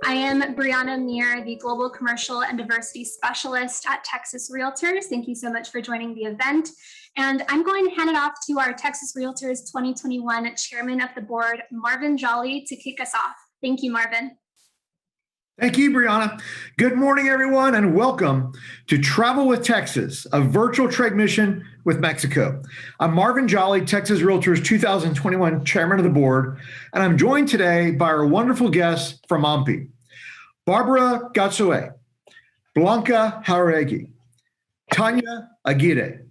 I am Brianna Meir, the Global Commercial and Diversity Specialist at Texas Realtors. Thank you so much for joining the event. And I'm going to hand it off to our Texas Realtors 2021 Chairman of the Board, Marvin Jolly, to kick us off. Thank you, Marvin. Thank you, Brianna. Good morning, everyone, and welcome to Travel with Texas, a virtual trade mission with Mexico. I'm Marvin Jolly, Texas Realtors 2021 Chairman of the Board, and I'm joined today by our wonderful guests from AMPI, Barbara Gatsue, Blanca Jauregui, Tanya Aguirre,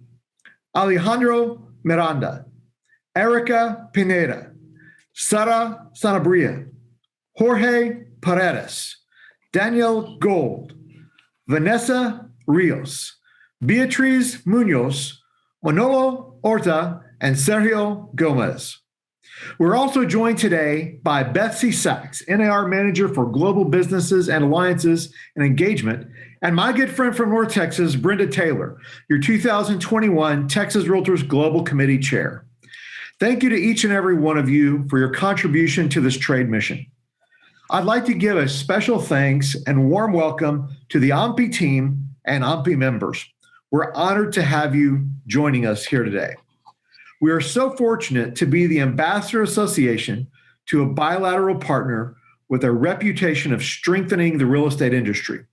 Alejandro Miranda, Erica Pineda, Sara Sanabria, Jorge Paredes, Daniel Gold, Vanessa Rios, Beatriz Munoz, Manolo Horta, and Sergio Gomez. We're also joined today by Betsy Sachs, NAR Manager for Global Businesses and Alliances and Engagement, and my good friend from North Texas, Brenda Taylor, your 2021 Texas Realtors Global Committee Chair. Thank you to each and every one of you for your contribution to this trade mission. I'd like to give a special thanks and warm welcome to the AMPI team and AMPI members. We're honored to have you joining us here today. We are so fortunate to be the Ambassador Association to a bilateral partner with a reputation of strengthening the real estate industry.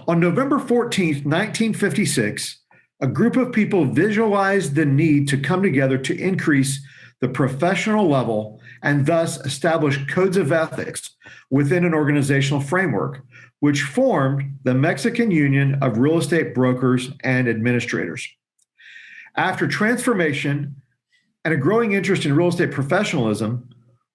On November 14th, 1956, a group of people visualized the need to come together to increase the professional level and thus establish codes of ethics within an organizational framework, which formed the Mexican Union of Real Estate Brokers and Administrators. After transformation and a growing interest in real estate professionalism,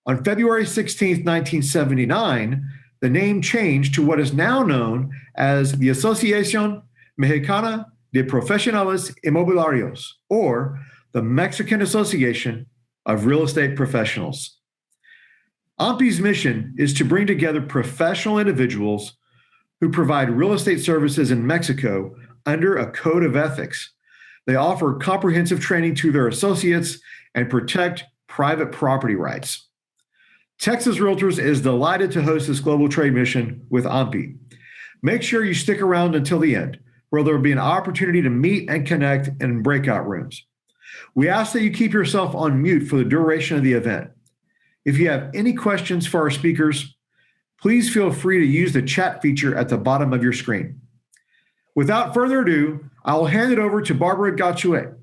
on February 16, 1979, the name changed to what is now known as the Asociación Mexicana de Profesionales Inmobiliarios, or the Mexican Association of Real Estate Professionals. AMPI's mission is to bring together professional individuals who provide real estate services in Mexico under a code of ethics. They offer comprehensive training to their associates and protect private property rights. Texas Realtors is delighted to host this global trade mission with AMPI. Make sure you stick around until the end, where there will be an opportunity to meet and connect in breakout rooms. We ask that you keep yourself on mute for the duration of the event. If you have any questions for our speakers, please feel free to use the chat feature at the bottom of your screen. Without further ado, I will hand it over to Barbara Gatsue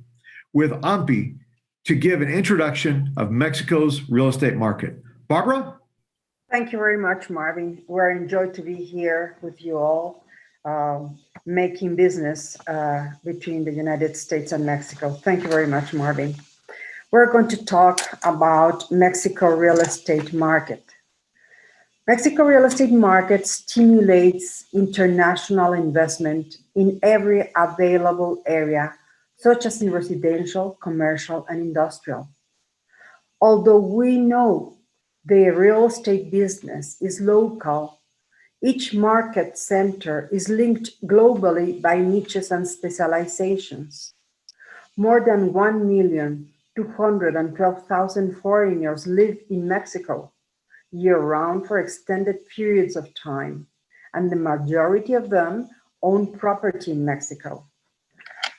with AMPI to give an introduction of Mexico's real estate market. Barbara? Thank you very much, Marvin. We're enjoyed to be here with you all, making business between the United States and Mexico. Thank you very much, Marvin. We're going to talk about Mexico real estate market. Mexico real estate market stimulates international investment in every available area, such as in residential, commercial, and industrial. Although we know the real estate business is local, each market center is linked globally by niches and specializations. More than 1,212,000 foreigners live in Mexico year-round for extended periods of time, and the majority of them own property in Mexico.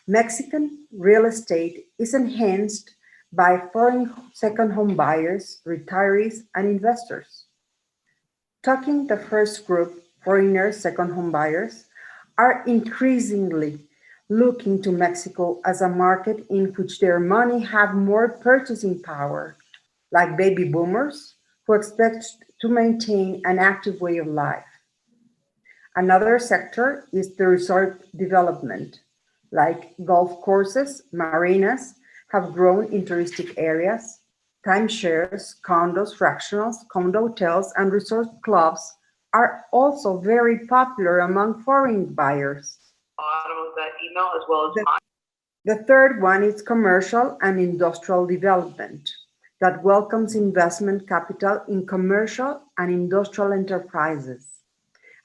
Mexican real estate is enhanced by foreign second home buyers, retirees, and investors. Talking the first group, foreigners, second home buyers, are increasingly looking to Mexico as a market in which their money have more purchasing power, like baby boomers, who expect to maintain an active way of life. Another sector is the resort development, like golf courses, marinas have grown in touristic areas, timeshares, condos, fractionals, condo hotels, and resort clubs are also very popular among foreign buyers. Bottom of that email, as well as the third one is commercial and industrial development that welcomes investment capital in commercial and industrial enterprises.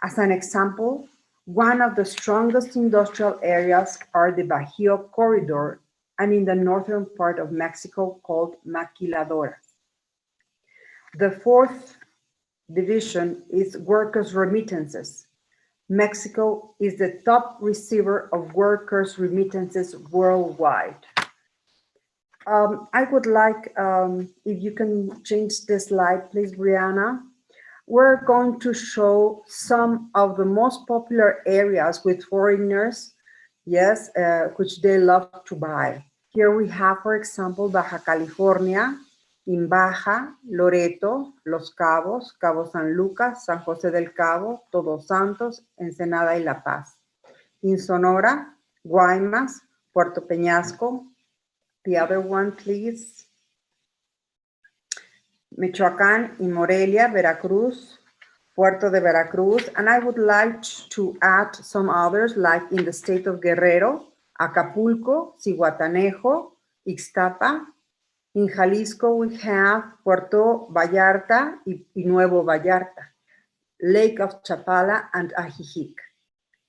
As an example, one of the strongest industrial areas are the Bajío corridor and in the northern part of Mexico called Maquiladoras. The fourth division is workers' remittances. Mexico is the top receiver of workers' remittances worldwide. I would like, if you can change the slide, please, Brianna. We're going to show some of the most popular areas with foreigners, yes, which they love to buy. Here we have, for example, Baja California, in Baja, Loreto, Los Cabos, Cabo San Lucas, San José del Cabo, Todos Santos, Ensenada y La Paz. In Sonora, Guaymas, Puerto Peñasco. The other one, please. Michoacán, in Morelia, Veracruz, Puerto de Veracruz. And I would like to add some others, like in the state of Guerrero, Acapulco, Zihuatanejo, Ixtapa. In Jalisco, we have Puerto Vallarta y Nuevo Vallarta, Lake of Chapala and Ajijic.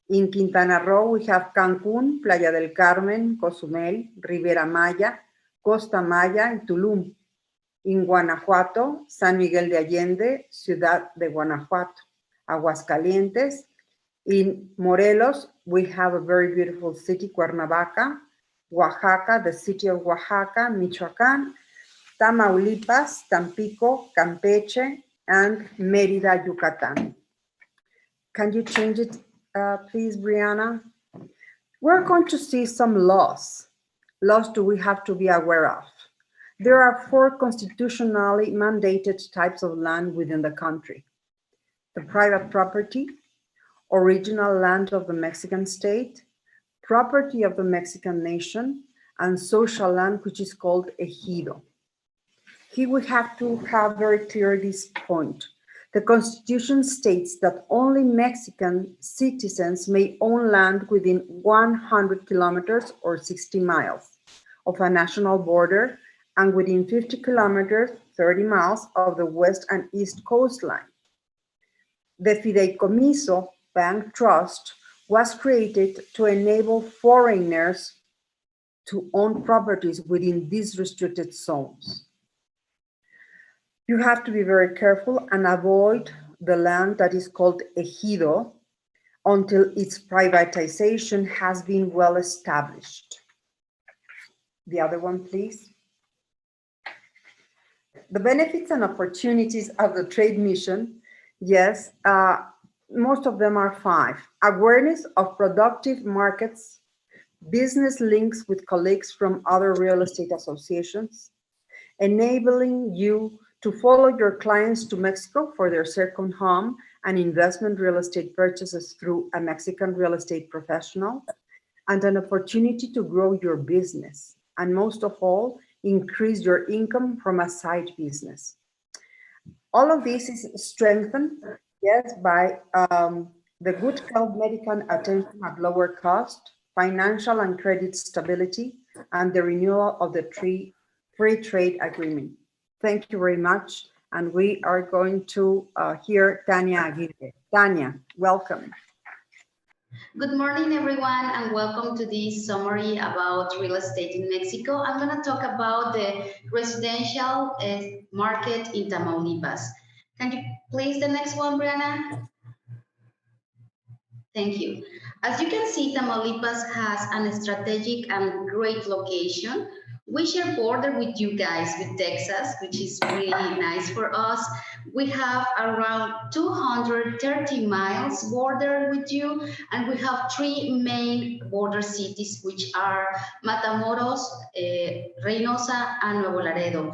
In Quintana Roo, we have Cancún, Playa del Carmen, Cozumel, Riviera Maya, Costa Maya, and Tulum. In Guanajuato, San Miguel de Allende, Ciudad de Guanajuato, Aguascalientes. In Morelos, we have a very beautiful city, Cuernavaca, Oaxaca, the city of Oaxaca, Michoacán, Tamaulipas, Tampico, Campeche, and Mérida, Yucatan. Can you change it, please, Brianna? We're going to see some laws. Laws do we have to be aware of? There are 4 constitutionally mandated types of land within the country: the private property, original land of the Mexican state, property of the Mexican nation, and social land, which is called ejido. Here we have to have very clear this point. The Constitution states that only Mexican citizens may own land within 100 kilometers or 60 miles of a national border and within 50 kilometers, 30 miles of the west and east coastline. The Fideicomiso Bank Trust was created to enable foreigners to own properties within these restricted zones. You have to be very careful and avoid the land that is called ejido until its privatization has been well established. The other one, please. The benefits and opportunities of the trade mission, yes, most of them are 5. Awareness of productive markets, business links with colleagues from other real estate associations, enabling you to follow your clients to Mexico for their second home and investment real estate purchases through a Mexican real estate professional, and an opportunity to grow your business, and most of all, increase your income from a side business. All of this is strengthened, yes, by the good health medical attention at lower cost, financial and credit stability, and the renewal of the free trade agreement. Thank you very much. And we are going to hear Tania Aguirre. Tania, welcome. Good morning, everyone, and welcome to this summary about real estate in Mexico. I'm going to talk about the residential market in Tamaulipas. Can you please the next one, Brianna? Thank you. As you can see, Tamaulipas has an strategic and great location. We share border with you guys, with Texas, which is really nice for us. We have around 230 miles border with you, and we have 3 main border cities, which are Matamoros, Reynosa, and Nuevo Laredo.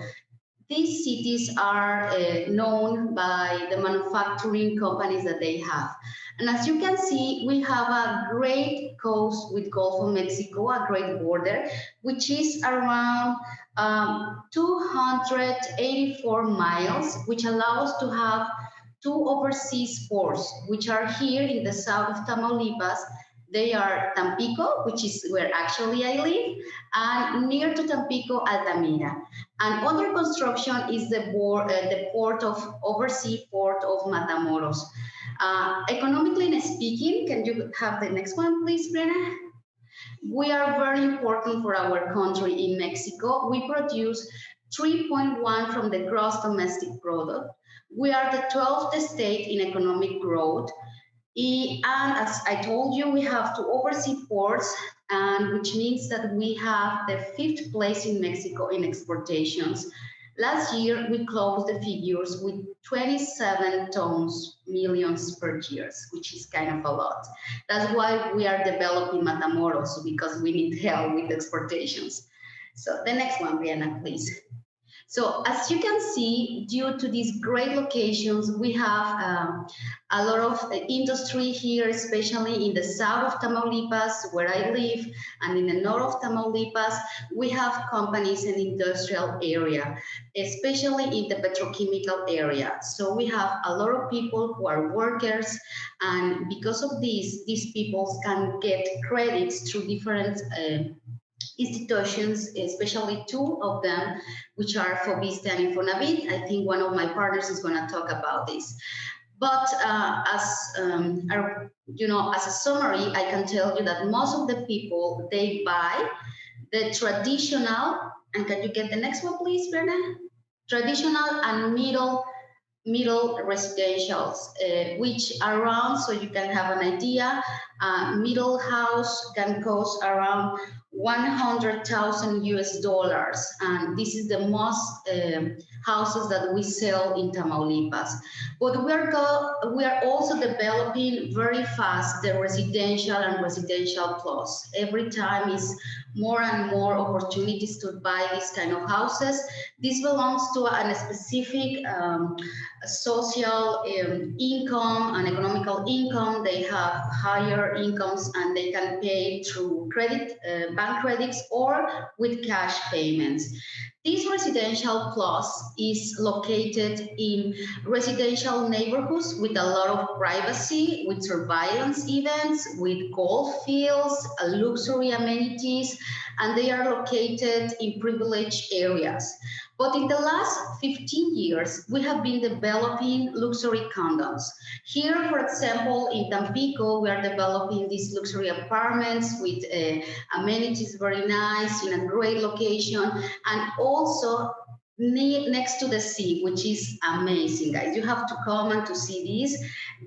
These cities are known by the manufacturing companies that they have. And as you can see, we have a great coast with Gulf of Mexico, a great border, which is around 284 miles, which allows to have 2 overseas ports, which are here in the south of Tamaulipas. They are Tampico, which is where actually I live, and near to Tampico, Altamira. And under construction is the overseas port of Matamoros. Economically speaking, can you have the next one, please, Brenda? We are very important for our country in Mexico. We produce 3.1 from the gross domestic product. We are the 12th state in economic growth. And as I told you, we have 2 overseas ports, and which means that we have the 5th place in Mexico in exportations. Last year, we closed the figures with 27 tons millions per year, which is kind of a lot. That's why we are developing Matamoros, because we need help with exportations. So the next one, Brianna, please. So as you can see, due to these great locations, we have a lot of industry here, especially in the south of Tamaulipas, where I live, and in the north of Tamaulipas, we have companies in the industrial area, especially in the petrochemical area. So we have a lot of people who are workers, and because of this, these people can get credits through different institutions, especially 2 of them, which are Fobista and Infonavit. I think one of my partners is going to talk about this. But as a summary, I can tell you that most of the people, they buy the traditional, and can you get the next one, please, Brenda? Traditional and middle residentials, which are around, so you can have an idea, middle house can cost around $100,000 US, and this is the most houses that we sell in Tamaulipas. But we are also developing very fast the residential and residential plus. Every time is more and more opportunities to buy these kind of houses. This belongs to a specific social income and economical income. They have higher incomes and they can pay through credit, bank credits, or with cash payments. This residential plus is located in residential neighborhoods with a lot of privacy, with surveillance events, with golf fields, luxury amenities, and they are located in privileged areas. But in the last 15 years, we have been developing luxury condos. Here, for example, in Tampico, we are developing these luxury apartments with amenities very nice, in a great location, and also next to the sea, which is amazing, guys. You have to come and to see this.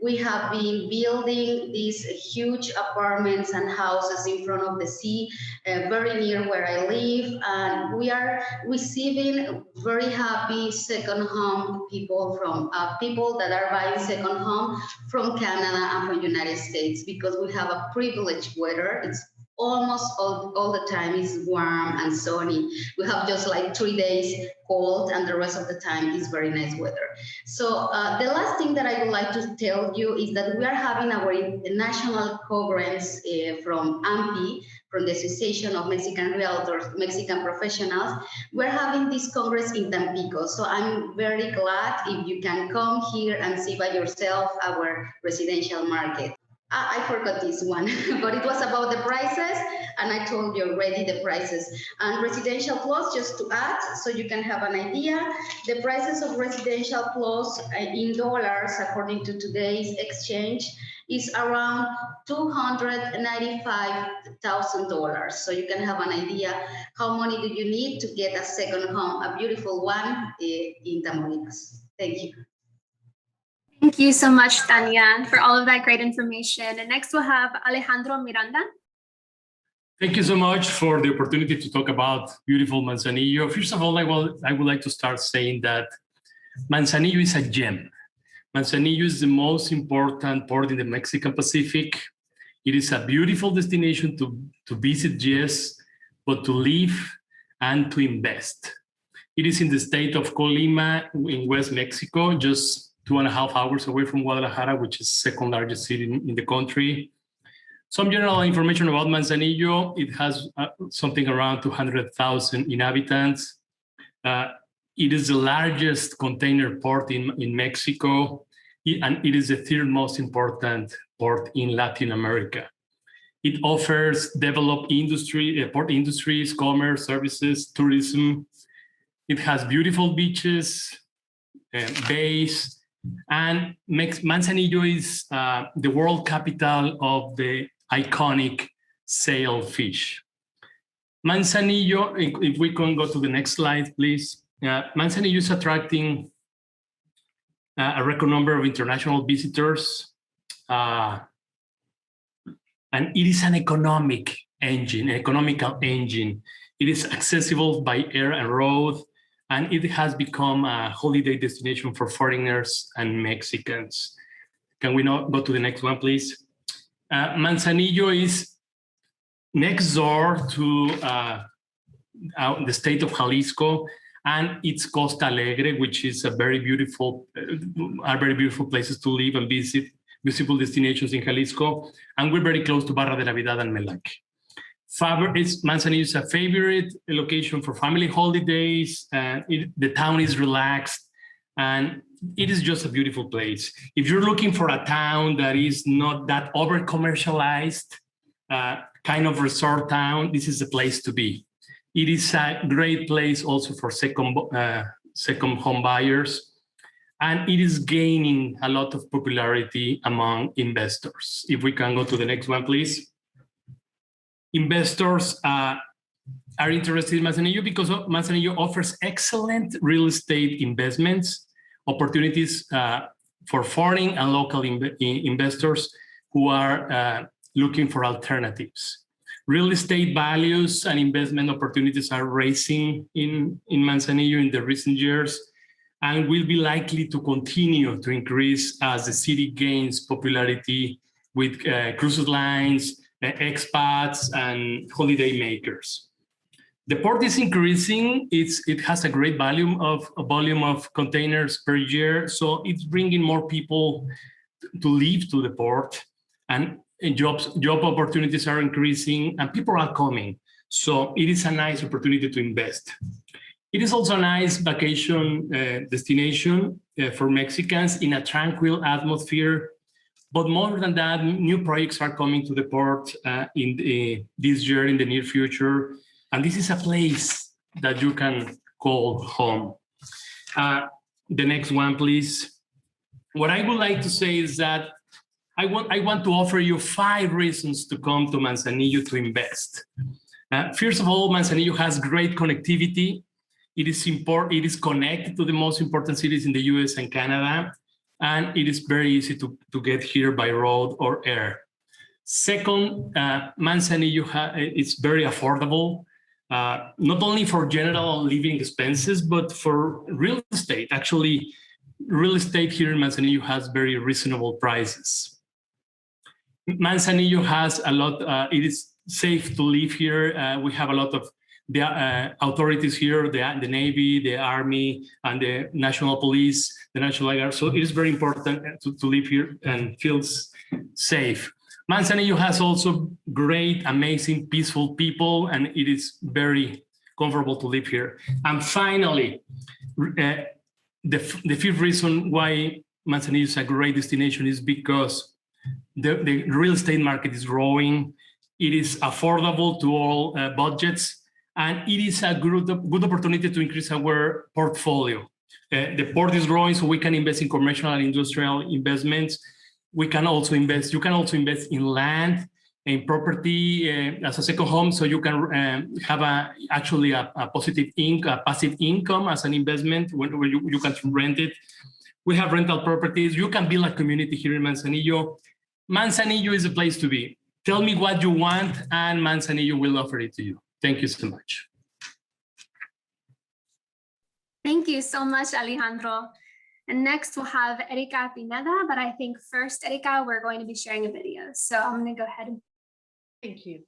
We have been building these huge apartments and houses in front of the sea, very near where I live, and we are receiving very happy second home people from people that are buying second home from Canada and from United States, because we have a privileged weather. It's almost all the time is warm and sunny. We have just like 3 days cold, and the rest of the time is very nice weather. So the last thing that I would like to tell you is that we are having our national congress from AMPI, from the Association of Mexican Realtors, Mexican Professionals. We're having this congress in Tampico. So I'm very glad if you can come here and see by yourself our residential market. I forgot this one, but it was about the prices, and I told you already the prices. And residential plus, just to add, so you can have an idea, the prices of residential plus in dollars, according to today's exchange, is around $295,000. So you can have an idea how money do you need to get a second home, a beautiful one in Tamaulipas. Thank you. Thank you so much, Tanya, for all of that great information. And next we'll have Alejandro Miranda. Thank you so much for the opportunity to talk about beautiful Manzanillo. First of all, I would like to start saying that Manzanillo is a gem. Manzanillo is the most important port in the Mexican Pacific. It is a beautiful destination to visit, yes, but to live and to invest. It is in the state of Colima in West Mexico, just 2.5 hours away from Guadalajara, which is the second largest city in the country. Some general information about Manzanillo: it has something around 200,000 inhabitants. It is the largest container port in Mexico, and it is the 3rd most important port in Latin America. It offers developed industry, port industries, commerce, services, tourism. It has beautiful beaches, bays, and Manzanillo is the world capital of the iconic sailfish. Manzanillo, if we can go to the next slide, please. Manzanillo is attracting a record number of international visitors, and it is an economical engine. It is accessible by air and road, and it has become a holiday destination for foreigners and Mexicans. Can we now go to the next one, please? Manzanillo is next door to the state of Jalisco, and it's Costa Alegre, which is a very beautiful places to live and visit, visible destinations in Jalisco. And we're very close to Barra de Navidad and Melaque. Manzanillo is a favorite location for family holidays. The town is relaxed, and it is just a beautiful place. If you're looking for a town that is not that over-commercialized, kind of resort town, this is the place to be. It is a great place also for second home buyers, and it is gaining a lot of popularity among investors. If we can go to the next one, please. Investors are interested in Manzanillo because Manzanillo offers excellent real estate investments opportunities for foreign and local investors who are looking for alternatives. Real estate values and investment opportunities are rising in Manzanillo in the recent years and will be likely to continue to increase as the city gains popularity with cruise lines, expats, and holiday makers. The port is increasing. It has a great volume of containers per year, so it's bringing more people to live to the port, and job opportunities are increasing, and people are coming. So it is a nice opportunity to invest. It is also a nice vacation destination for Mexicans in a tranquil atmosphere. But more than that, new projects are coming to the port this year, in the near future. And this is a place that you can call home. The next one, please. What I would like to say is that I want to offer you 5 reasons to come to Manzanillo to invest. First of all, Manzanillo has great connectivity. It is connected to the most important cities in the US and Canada, and it is very easy to get here by road or air. Second, Manzanillo is very affordable, not only for general living expenses, but for real estate. Actually, real estate here in Manzanillo has very reasonable prices. Manzanillo has a lot, it is safe to live here. We have a lot of the authorities here, the Navy, the Army, and the National Police, the National Guard. So it is very important to live here and feels safe. Manzanillo has also great, amazing, peaceful people, and it is very comfortable to live here. And finally, the 5th reason why Manzanillo is a great destination is because the real estate market is growing. It is affordable to all budgets, and it is a good opportunity to increase our portfolio. The port is growing, so we can invest in commercial and industrial investments. We can also invest. You can also invest in land, in property as a second home, so you can have actually a passive income as an investment where you can rent it. We have rental properties. You can build a community here in Manzanillo. Manzanillo is a place to be. Tell me what you want, and Manzanillo will offer it to you. Thank you so much. Thank you so much, Alejandro. And next we'll have Erika Pineda, but I think first, Erika, we're going to be sharing a video. So I'm going to go ahead and. Thank you.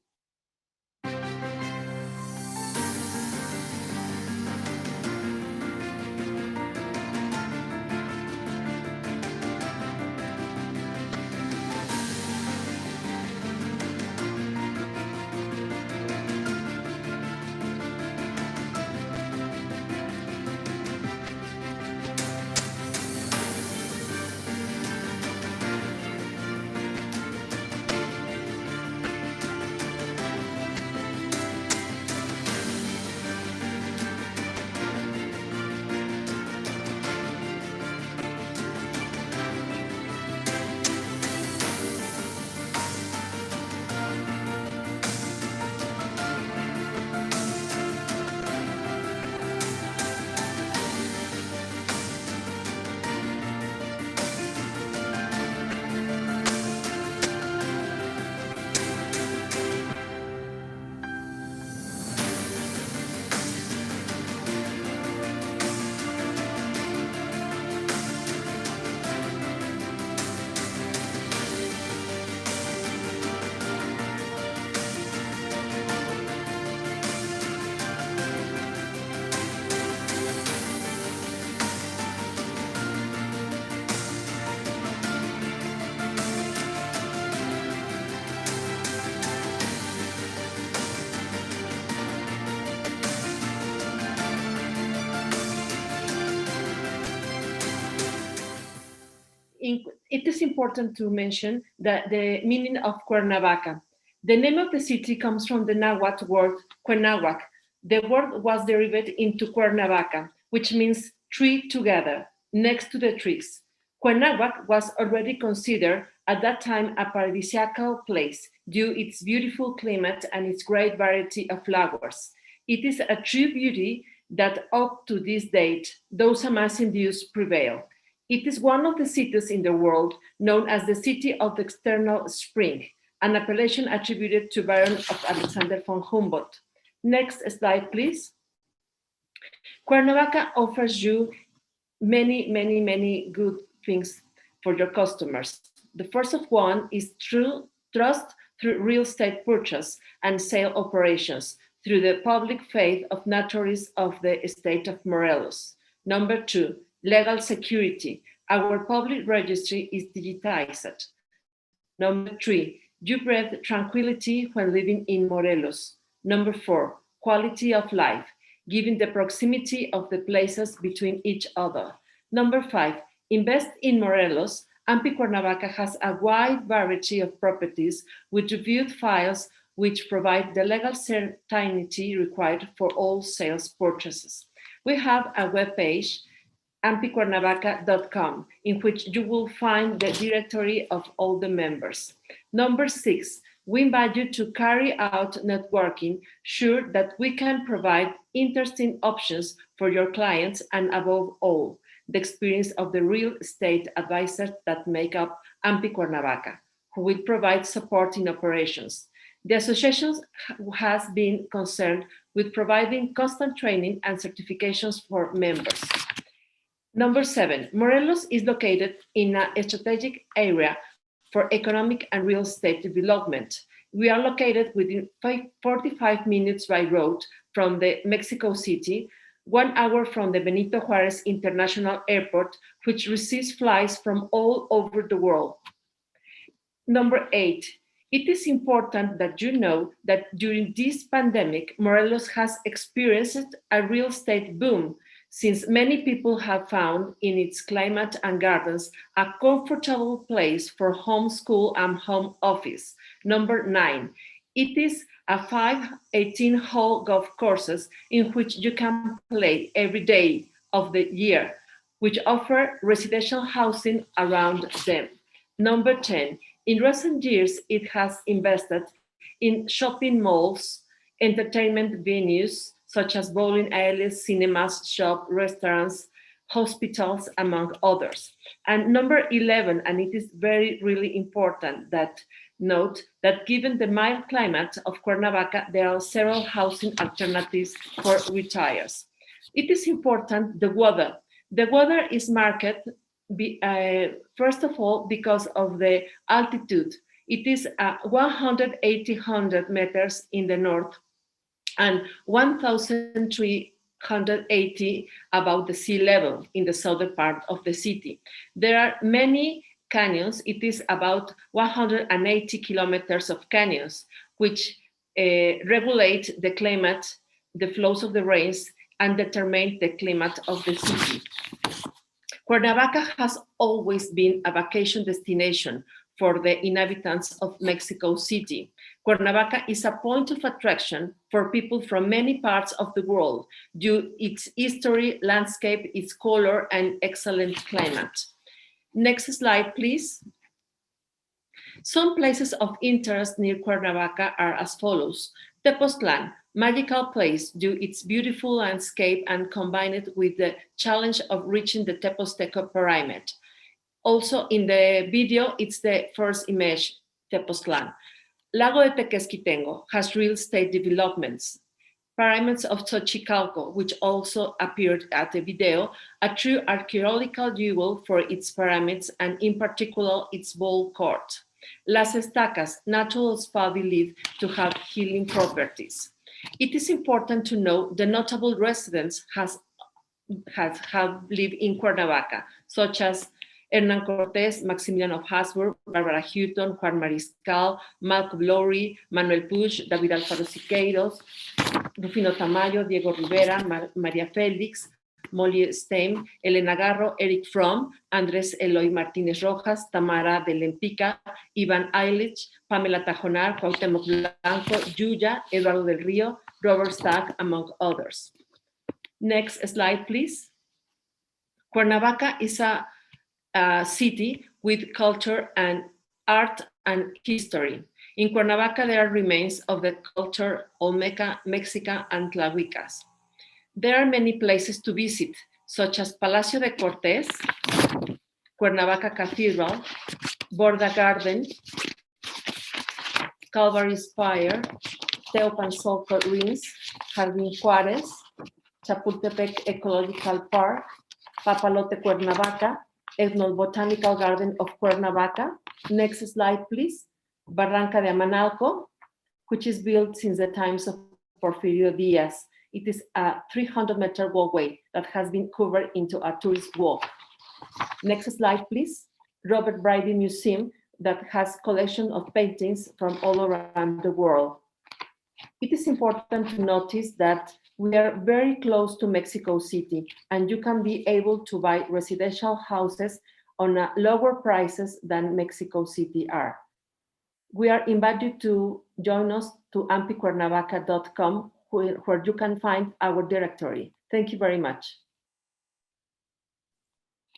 it is important to mention that the meaning of Cuernavaca. The name of the city comes from the Nahuatl word Cuenahuac. The word was derived into Cuernavaca, which means tree together, next to the trees. Cuenahuac was already considered at that time a paradisiacal place due its beautiful climate and its great variety of flowers. It is a true beauty that up to this date, those amazing views prevail. It is one of the cities in the world known as the City of the External Spring, an appellation attributed to Baron of Alexander von Humboldt. Next slide, please. Cuernavaca offers you many good things for your customers. The first of one is true trust through real estate purchase and sale operations through the public faith of notaries of the state of Morelos. Number two, legal security. Our public registry is digitized. Number three, you breathe tranquility when living in Morelos. Number four, quality of life, given the proximity of the places between each other. Number five, invest in Morelos. AMPI Cuernavaca has a wide variety of properties with reviewed files which provide the legal certainty required for all sales purchases. We have a webpage, ampicuernavaca.com, in which you will find the directory of all the members. Number six, we invite you to carry out networking, sure that we can provide interesting options for your clients and above all, the experience of the real estate advisors that make up AMPI Cuernavaca, who will provide support in operations. The association has been concerned with providing constant training and certifications for members. Number seven, Morelos is located in a strategic area for economic and real estate development. We are located within 45 minutes by road from the Mexico City, 1 hour from the Benito Juárez International Airport, which receives flights from all over the world. Number eight, it is important that you know that during this pandemic, Morelos has experienced a real estate boom, since many people have found in its climate and gardens a comfortable place for home school and home office. Number nine, it is a 18-hole golf courses in which you can play every day of the year, which offer residential housing around them. Number 10, in recent years, it has invested in shopping malls, entertainment venues, such as bowling alleys, cinemas, shops, restaurants, hospitals, among others. And number 11, and it is really important that note that given the mild climate of Cuernavaca, there are several housing alternatives for retirees. It is important, the weather. The weather is marked, first of all, because of the altitude. It is 1,800 meters in the north and 1,380 above the sea level in the southern part of the city. There are many canyons. It is about 180 kilometers of canyons, which regulate the climate, the flows of the rains, and determine the climate of the city. Cuernavaca has always been a vacation destination for the inhabitants of Mexico City. Cuernavaca is a point of attraction for people from many parts of the world due to its history, landscape, its color, and excellent climate. Next slide, please. Some places of interest near Cuernavaca are as follows. Tepoztlán, magical place due to its beautiful landscape and combined with the challenge of reaching the Teposteco pyramid. Also in the video, it's the first image, Tepoztlán. Lago de Tequesquitengo has real estate developments. Pyramids of Xochicalco, which also appeared at the video, a true archaeological jewel for its pyramids and in particular its ball court. Las Estacas, natural spa believed to have healing properties. It is important to know the notable residents have lived in Cuernavaca, such as Hernán Cortés, Maximilian of Habsburg, Barbara Houghton, Juan Mariscal, Malcolm Lowry, Manuel Puig, David Alfaro Siqueiros, Rufino Tamayo, Diego Rivera, María Félix, Molly Stein, Elena Garro, Eric Fromm, Andrés Eloy Martínez Rojas, Tamara de Lempica, Iván Eilich, Pamela Tajonar, Cuauhtémoc Blanco, Yuya, Eduardo del Río, Robert Stack, among others. Next slide, please. Cuernavaca is a city with culture and art and history. In Cuernavaca, there are remains of the culture Olmeca, Mexica, and Tlahuicas. There are many places to visit, such as Palacio de Cortés, Cuernavaca Cathedral, Borda Garden, Calvary Spire, Teopanzolco Ruins, Jardín Juárez, Chapultepec Ecological Park, Papalote Cuernavaca, Ethnobotanical Garden of Cuernavaca. Next slide, please. Barranca de Amanalco, which is built since the times of Porfirio Diaz. It is a 300-meter walkway that has been covered into a tourist walk. Next slide, please. Robert Brady Museum that has collection of paintings from all around the world. It is important to notice that we are very close to Mexico City, and you can be able to buy residential houses on lower prices than Mexico City are. We are invited you to join us to ampicuernavaca.com, where you can find our directory. Thank you very much.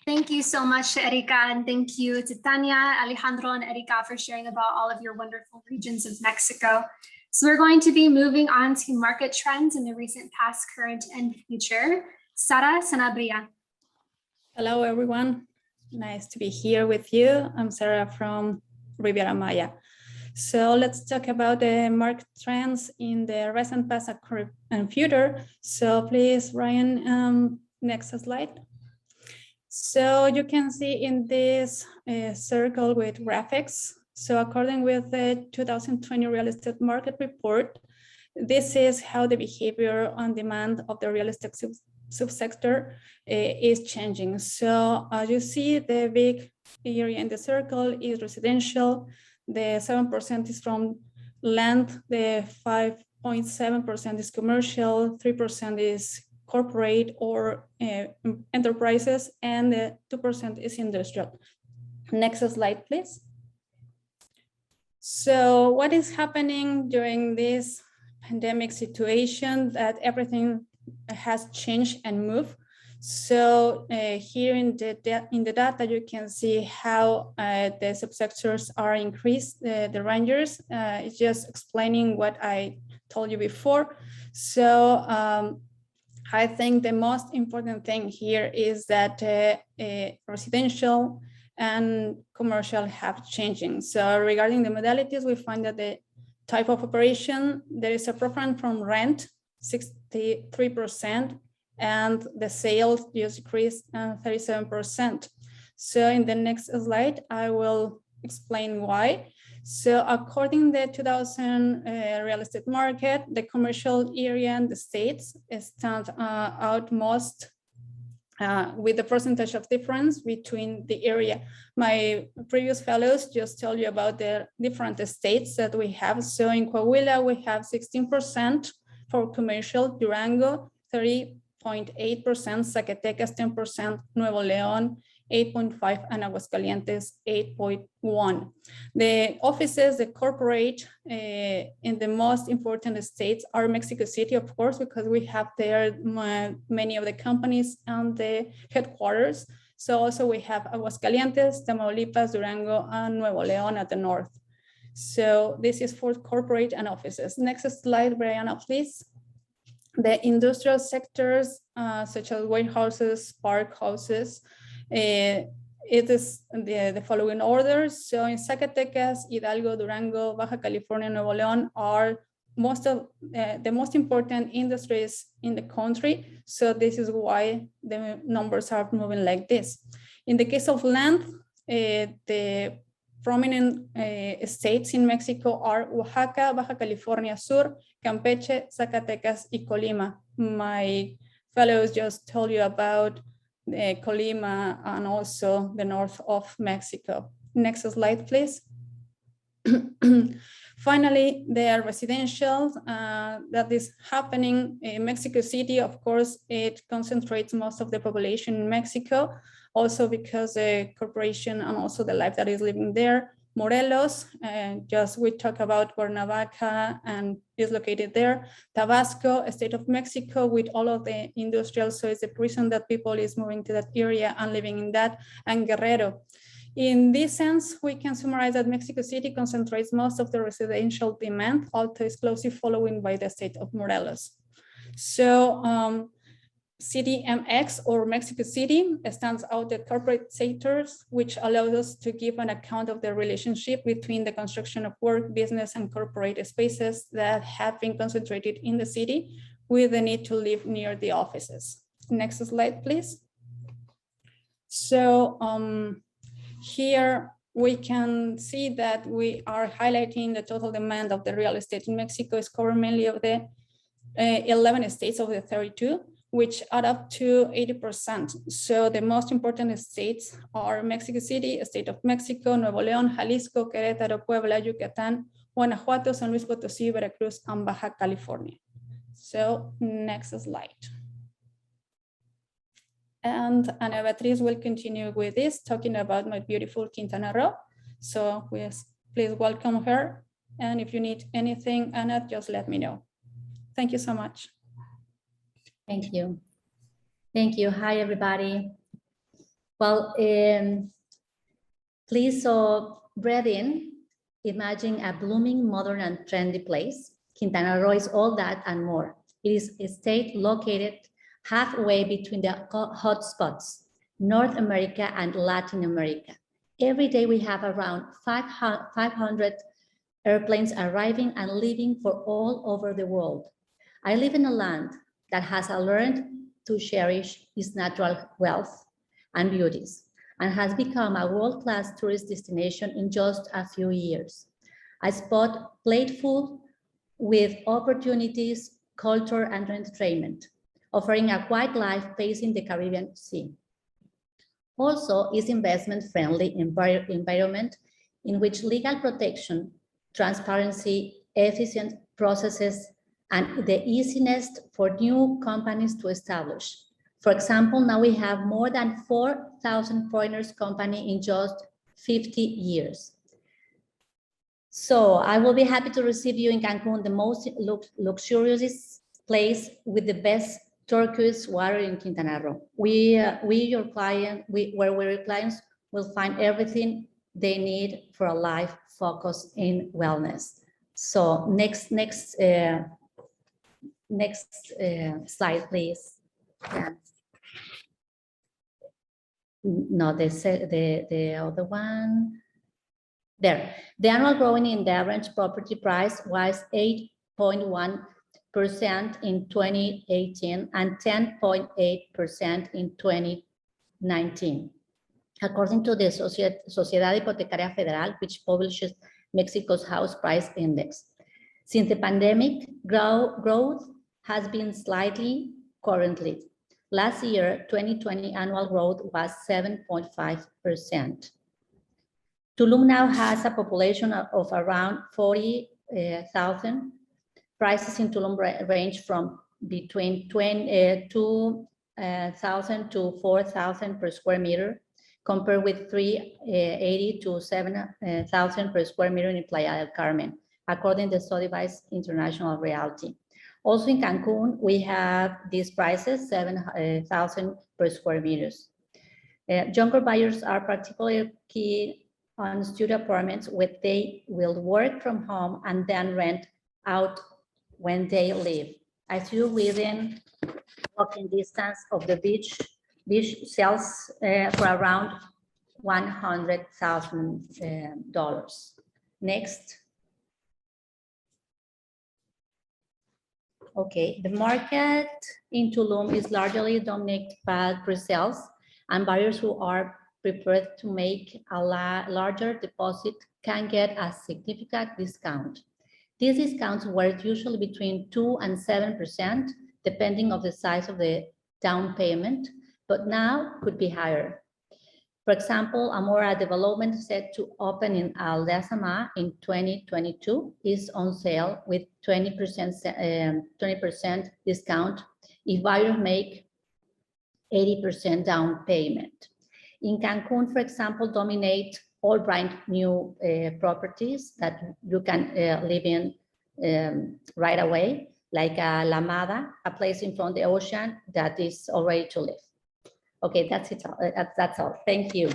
Thank you so much to Erika, and thank you to Tania, Alejandro, and Erika for sharing about all of your wonderful regions of Mexico. So we're going to be moving on to market trends in the recent past, current, and future. Sara Sanabria. Hello, everyone. Nice to be here with you. I'm Sarah from Riviera Maya. So let's talk about the market trends in the recent past and future. So please, Ryan, next slide. So you can see in this circle with graphics. So according with the 2020 real estate market report, this is how the behavior on demand of the real estate subsector is changing. So as you see, the big area in the circle is residential. The 7% is from land, the 5.7% is commercial, 3% is corporate or enterprises, and the 2% is industrial. Next slide, please. So what is happening during this pandemic situation that everything has changed and moved? So here in the data, you can see how the subsectors are increased, the ranges. It's just explaining what I told you before. So I think the most important thing here is that residential and commercial have changing. So regarding the modalities, we find that the type of operation, there is a preference from rent, 63%, and the sales just decreased 37%. So in the next slide, I will explain why. So according to the 2000 real estate market, the commercial area in the states stand out most with the percentage of difference between the area. My previous fellows just told you about the different states that we have. So in Coahuila, we have 16% for commercial, Durango, 30.8%, Zacatecas, 10%, Nuevo León, 8.5%, and Aguascalientes, 8.1%. The offices, the corporate in the most important states are Mexico City, of course, because we have there many of the companies and the headquarters. So also we have Aguascalientes, Tamaulipas, Durango, and Nuevo León at the north. So this is for corporate and offices. Next slide, Brianna, please. The industrial sectors, such as warehouses, park houses, it is the following orders. So in Zacatecas, Hidalgo, Durango, Baja California, Nuevo León are most of the most important industries in the country. So this is why the numbers are moving like this. In the case of land, the prominent states in Mexico are Oaxaca, Baja California Sur, Campeche, Zacatecas, y Colima. My fellows just told you about Colima and also the north of Mexico. Next slide, please. Finally, the residential that is happening in Mexico City, of course, it concentrates most of the population in Mexico, also because the corporation and also the life that is living there. Morelos, just we talk about Cuernavaca and is located there. Tabasco, state of Mexico, with all of the industrial, so it's the reason that people is moving to that area and living in that, and Guerrero. In this sense, we can summarize that Mexico City concentrates most of the residential demand, although it's closely followed by the state of Morelos. So CDMX, or Mexico City, stands out the corporate sectors, which allows us to give an account of the relationship between the construction of work, business, and corporate spaces that have been concentrated in the city with the need to live near the offices. Next slide, please. So here we can see that we are highlighting the total demand of the real estate in Mexico is covered mainly of the 11 states of the 32, which add up to 80%. So the most important states are Mexico City, State of Mexico, Nuevo León, Jalisco, Querétaro, Puebla, Yucatán, Guanajuato, San Luis Potosí, Veracruz, and Baja California. So next slide. And Ana Beatriz will continue with this, talking about my beautiful Quintana Roo. So please welcome her. And if you need anything, Ana, just let me know. Thank you so much. Thank you. Thank you. Hi, everybody. Well, please, so breathe in, imagine a blooming, modern, and trendy place. Quintana Roo is all that and more. It is a state located halfway between the hotspots, North America and Latin America. Every day we have around 500 airplanes arriving and leaving for all over the world. I live in a land that has learned to cherish its natural wealth and beauties and has become a world-class tourist destination in just a few years. A spot plateful with opportunities, culture, and entertainment, offering a quiet life facing the Caribbean Sea. Also, is investment-friendly environment in which legal protection, transparency, efficient processes, and the easiness for new companies to establish. For example, now we have more than 4,000 foreigners company in just 50 years. So I will be happy to receive you in Cancun, the most luxurious place with the best turquoise water in Quintana Roo. Your clients will find everything they need for a life focused in wellness. So next slide, please. Yeah. No, the other one. There. The annual growth in the average property price was 8.1% in 2018 and 10.8% in 2019. According to the Sociedad Hipotecaria Federal, which publishes Mexico's house price index. Since the pandemic, growth has been slightly currently. Last year, 2020 annual growth was 7.5%. Tulum now has a population of around 40,000. Prices in Tulum range from between 2,000 to 4,000 per square meter, compared with 380 to 7,000 per square meter in Playa del Carmen, according to Sotheby's International Realty. Also in Cancun, we have these prices, 7,000 per square meters. Younger buyers are particularly key on studio apartments where they will work from home and then rent out when they leave. As you within walking distance of the beach sells for around $100,000. Next. Okay, the market in Tulum is largely dominated by pre-sales and buyers who are prepared to make a larger deposit can get a significant discount. These discounts were usually between 2 and 7%, depending on the size of the down payment, but now could be higher. For example, Amora development set to open in Aldezama in 2022 is on sale with 20% discount if buyers make 80% down payment. In Cancun, for example, dominate all brand new properties that you can live in right away, like La Amada, a place in front of the ocean that is already to live. Okay, that's it. That's all. Thank you.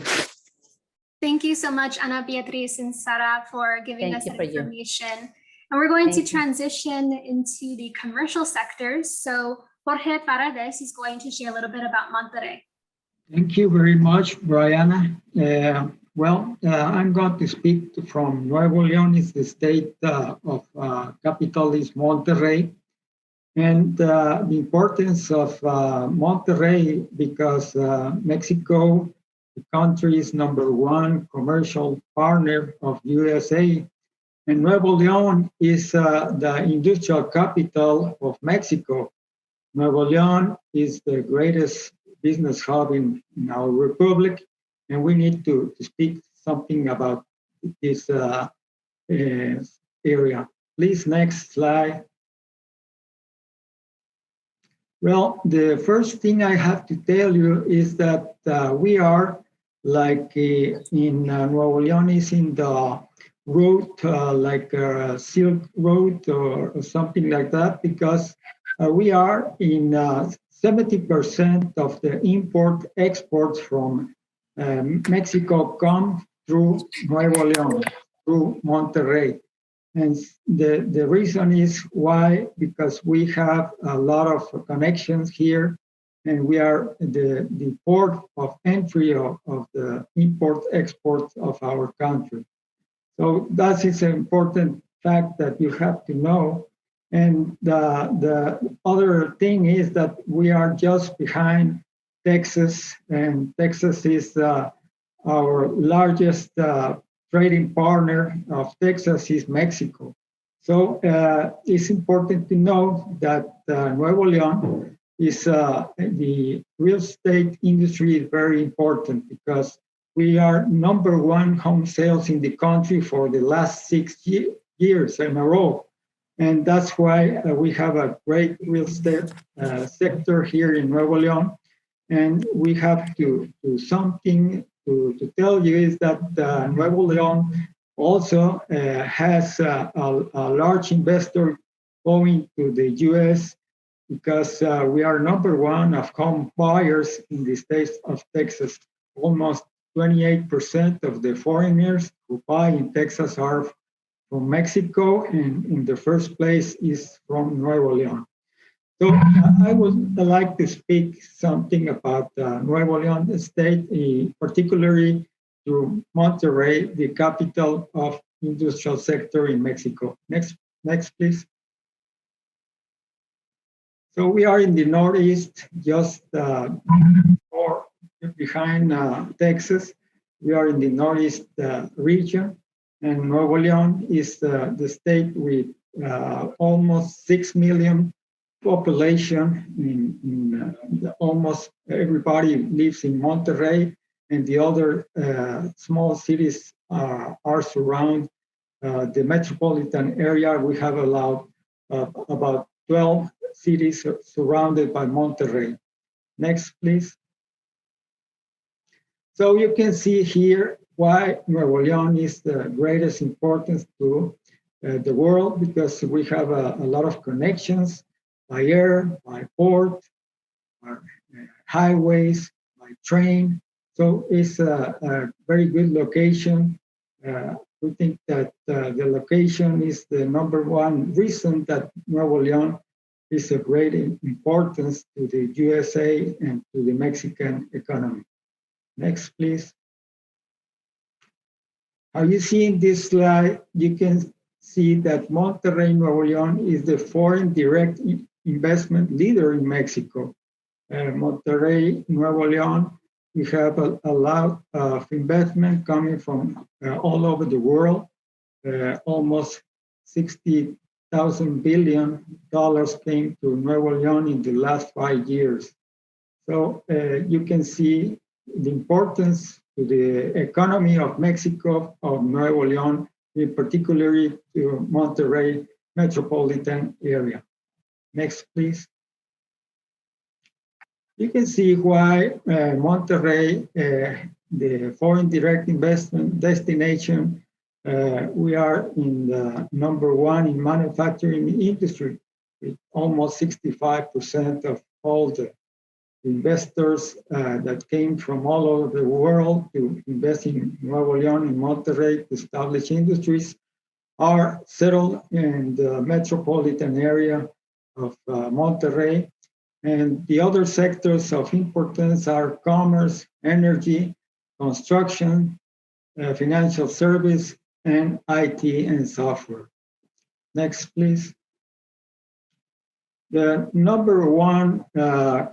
Thank you so much, Ana Beatriz and Sara, for giving us Thank you that for you. information. And we're going to Thank you. transition into the commercial sectors. So Jorge Paredes is going to share a little bit about Monterrey. Thank you very much, Brianna. I'm going to speak from Nuevo León. It's the state of capital is Monterrey. And the importance of Monterrey, because Mexico, the country is #1 commercial partner of USA. And Nuevo León is the industrial capital of Mexico. Nuevo León is the greatest business hub in our republic, and we need to speak something about this area. Please, next slide. Well, the first thing I have to tell you is that we are like in Nuevo León is in the road, like a Silk Road or something like that, because we are in 70% of the import exports from Mexico come through Nuevo León, through Monterrey. And the reason is why, because we have a lot of connections here, and we are the port of entry of the import exports of our country. So that is an important fact that you have to know. And the other thing is that we are just behind Texas, and Texas is our largest trading partner of Texas is Mexico. So it's important to know that Nuevo León is the real estate industry is very important because we are #1 home sales in the country for the last 6 years in a row. And that's why we have a great real estate sector here in Nuevo León. And we have to do something to tell you is that Nuevo León also has a large investor going to the US because we are #1 of home buyers in the state of Texas. Almost 28% of the foreigners who buy in Texas are from Mexico, and in the first place is from Nuevo León. So I would like to speak something about Nuevo León state, particularly to Monterrey, the capital of industrial sector in Mexico. Next, please. So we are in the Northeast, just or behind Texas. We are in the Northeast region, and Nuevo León is the state with almost 6 million population. Almost everybody lives in Monterrey, and the other small cities are surround the metropolitan area. We have about 12 cities surrounded by Monterrey. Next, please. So you can see here why Nuevo León is the greatest importance to the world, because we have a lot of connections by air, by port, by highways, by train. So it's a very good location. We think that the location is the #1 reason that Nuevo León is of great importance to the USA and to the Mexican economy. Next, please. Are you seeing this slide? You can see that Monterrey, Nuevo León is the foreign direct investment leader in Mexico. Monterrey, Nuevo León, we have a lot of investment coming from all over the world. Almost $60,000 billion came to Nuevo León in the last 5 years. So you can see the importance to the economy of Mexico, of Nuevo León, in particularly to Monterrey metropolitan area. Next, please. You can see why Monterrey, the foreign direct investment destination, we are in the #1 in manufacturing industry, with almost 65% of all the investors that came from all over the world to invest in Nuevo León, in Monterrey, to establish industries, are settled in the metropolitan area of Monterrey. And the other sectors of importance are commerce, energy, construction, financial service, and IT and software. Next, please. The #1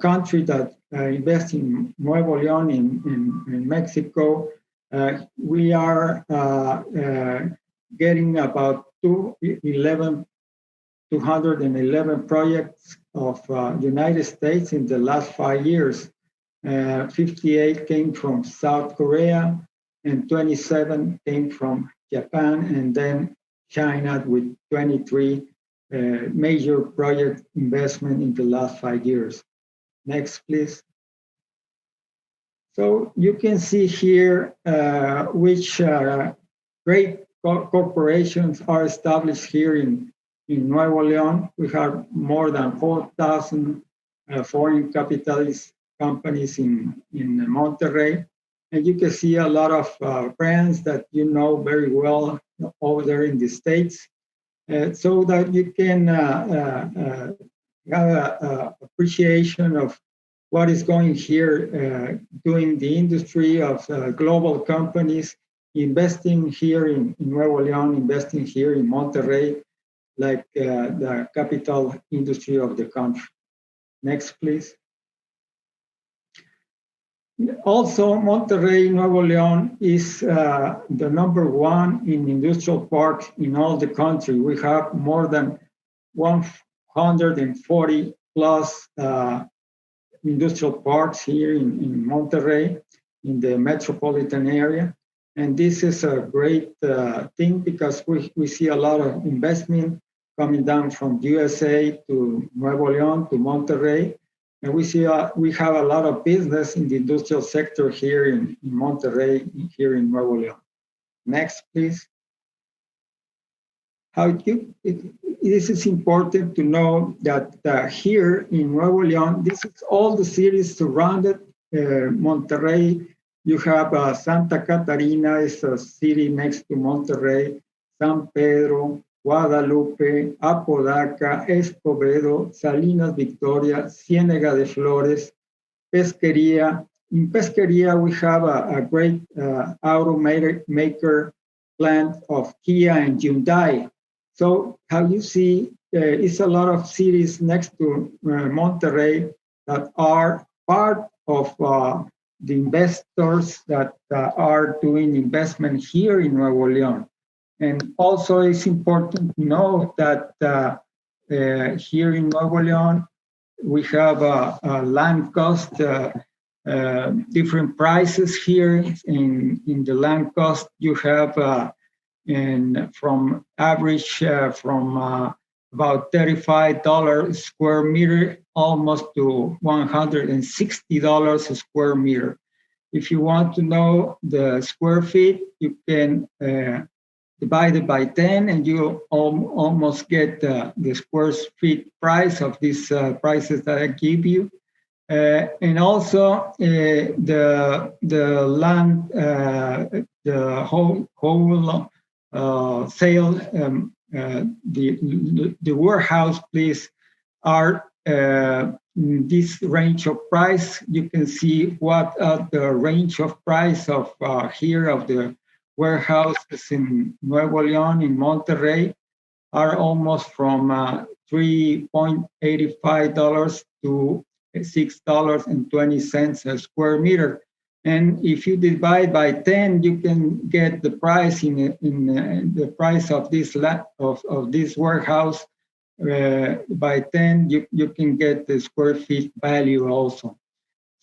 country that invests in Nuevo León in Mexico, we are getting about 211 projects of United States in the last 5 years. 58 came from South Korea, and 27 came from Japan, and then China with 23 major project investment in the last 5 years. Next, please. So you can see here which great corporations are established here in Nuevo León. We have more than 4,000 foreign capitalist companies in Monterrey. And you can see a lot of brands that you know very well over there in the States. So that you can have an appreciation of what is going here, doing the industry of global companies, investing here in Nuevo León, investing here in Monterrey, like the capital industry of the country. Next, please. Also, Monterrey, Nuevo León is the #1 in industrial parks in all the country. We have more than 140 plus industrial parks here in Monterrey, in the metropolitan area. And this is a great thing because we see a lot of investment coming down from USA to Nuevo León to Monterrey. And we have a lot of business in the industrial sector here in Monterrey, here in Nuevo León. Next, please. This is important to know that here in Nuevo León, this is all the cities surrounded Monterrey. You have Santa Catarina is a city next to Monterrey, San Pedro, Guadalupe, Apodaca, Escobedo, Salinas Victoria, Ciénega de Flores, Pesquería. In Pesquería, we have a great automaker plant of Kia and Hyundai. So how you see, it's a lot of cities next to Monterrey that are part of the investors that are doing investment here in Nuevo León. And also it's important to know that here in Nuevo León, we have a land cost, different prices here. In the land cost, you have from average from about $35 a square meter, almost to $160 a square meter. If you want to know the square feet, you can divide it by 10, and you almost get the square feet price of these prices that I give you. And also the land, the whole sale, the warehouse, please, are in this range of price. You can see what the range of price of here of the warehouses in Nuevo León, in Monterrey, are almost from $3.85 to $6.20 a square meter. And if you divide by 10, you can get the price in the price of this of this warehouse. By 10, you can get the square feet value also.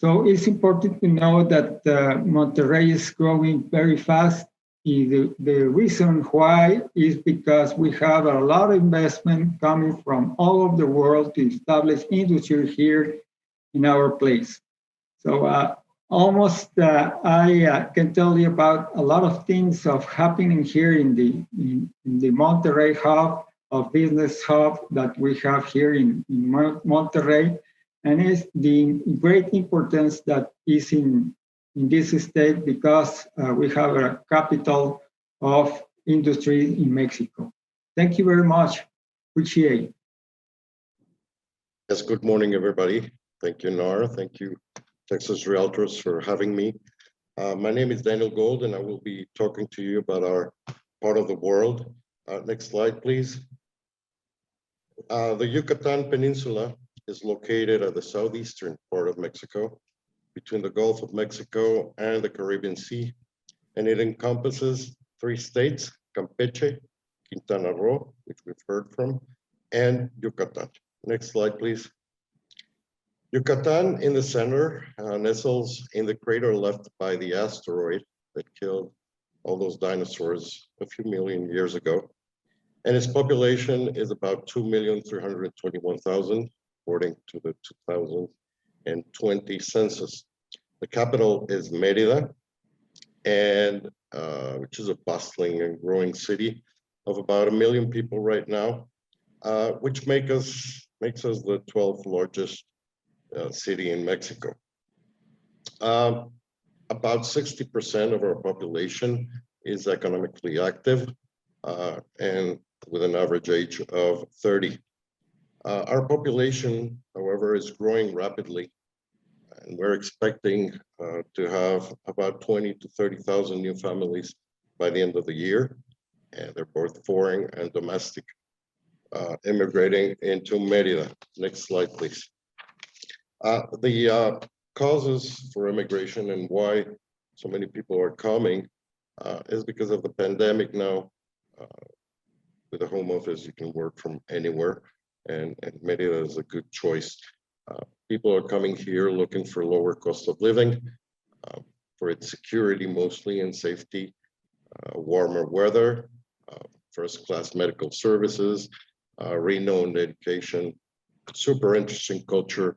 So it's important to know that Monterrey is growing very fast. The reason why is because we have a lot of investment coming from all over the world to establish industry here in our place. So I can tell you about a lot of things of happening here in the Monterrey hub of business hub that we have here in Monterrey, and it's the great importance that is in this state because we have a capital of industry in Mexico. Thank you very much. Appreciate it. Yes, good morning, everybody. Thank you, NAR. Thank you, Texas Realtors, for having me. My name is Daniel Gold, and I will be talking to you about our part of the world. Next slide, please. The Yucatan Peninsula is located at the southeastern part of Mexico, between the Gulf of Mexico and the Caribbean Sea, and it encompasses 3 states, Campeche, Quintana Roo, which we've heard from, and Yucatan. Next slide, please. Yucatan in the center nestles in the crater left by the asteroid that killed all those dinosaurs a few million years ago. And its population is about 2,321,000, according to the 2020 census. The capital is Mérida, and which is a bustling and growing city of about 1 million people right now, which makes us the 12th largest city in Mexico. About 60% of our population is economically active and with an average age of 30. Our population, however, is growing rapidly, and we're expecting to have about 20 to 30,000 new families by the end of the year, and they're both foreign and domestic immigrating into Mérida. Next slide, please. The causes for immigration and why so many people are coming is because of the pandemic now. With a home office, you can work from anywhere, and Mérida is a good choice. People are coming here looking for lower cost of living, for its security mostly and safety, warmer weather, first-class medical services, renowned education, super interesting culture,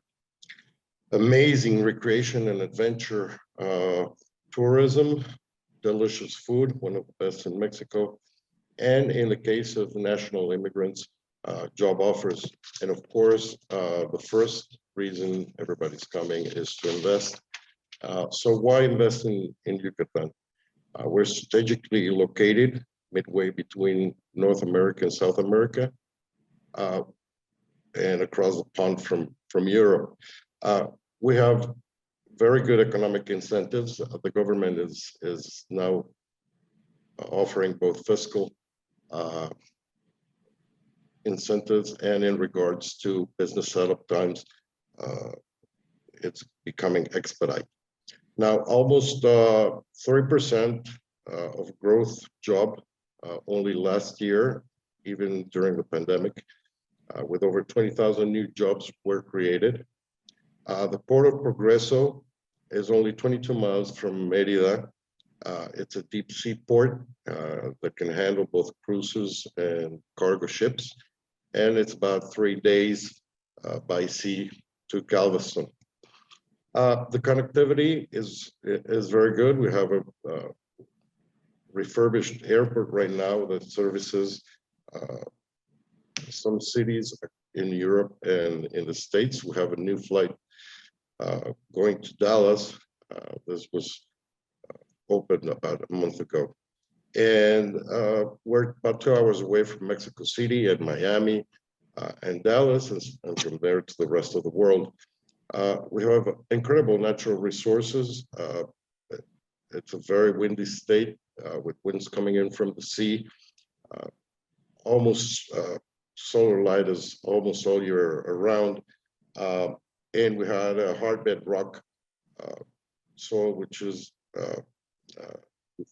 amazing recreation and adventure tourism, delicious food, one of the best in Mexico, and in the case of national immigrants, job offers. And of course, the first reason everybody's coming is to invest. So why invest in Yucatan? We're strategically located midway between North America and South America, and across the pond from Europe. We have very good economic incentives. The government is now offering both fiscal incentives and in regards to business setup times, it's becoming expedite. Now, almost 3% of growth job only last year, even during the pandemic, with over 20,000 new jobs were created. The port of Progreso is only 22 miles from Mérida. It's a deep sea port that can handle both cruises and cargo ships. And it's about 3 days by sea to Galveston. The connectivity is very good. We have a refurbished airport right now that services some cities in Europe and in the States. We have a new flight going to Dallas. This was opened about a month ago. And we're about 2 hours away from Mexico City and Miami and Dallas, and from there to the rest of the world. We have incredible natural resources. It's a very windy state with winds coming in from the sea. Almost solar light is almost all year around. And we had a hard bedrock soil, which is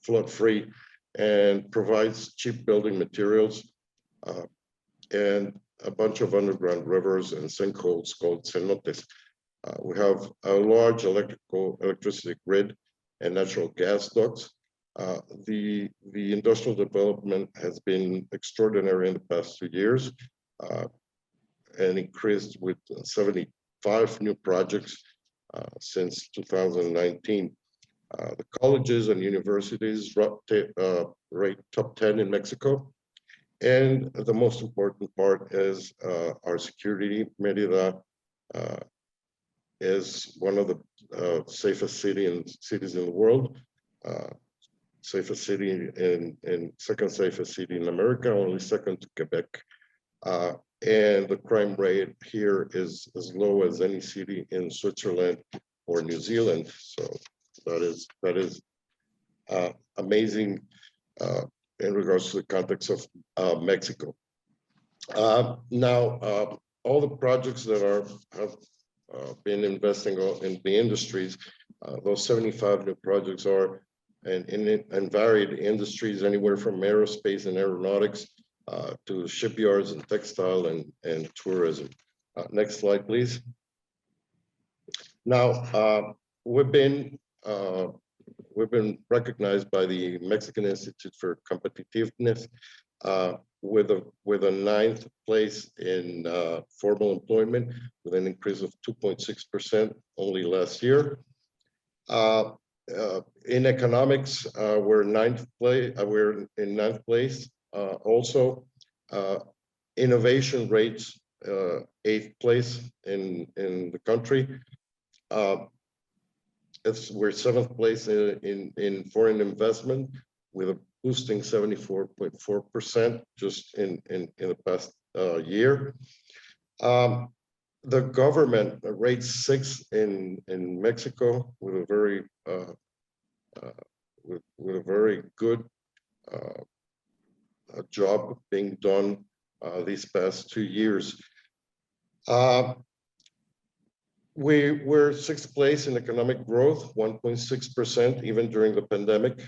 flood free and provides cheap building materials and a bunch of underground rivers and sinkholes called cenotes. We have a large electricity grid and natural gas ducts. The industrial development has been extraordinary in the past 2 years and increased with 75 new projects since 2019. The colleges and universities rate top 10 in Mexico. And the most important part is our security. Mérida is one of the safest cities in the world, safest city and second safest city in America, only second to Quebec. And the crime rate here is as low as any city in Switzerland or New Zealand. So that is amazing in regards to the context of Mexico. Now, all the projects that have been investing in the industries, those 75 new projects are in varied industries, anywhere from aerospace and aeronautics to shipyards and textile and tourism. Next slide, please. Now, we've been recognized by the Mexican Institute for Competitiveness with a 9th place in formal employment, with an increase of 2.6% only last year. In economics, we're in 9th place. Also, innovation rates, 8th place in the country. We're 7th place in foreign investment, with a boosting 74.4% just in the past year. The government rates 6th in Mexico, with a very good job being done these past 2 years. We're 6th place in economic growth, 1.6%, even during the pandemic.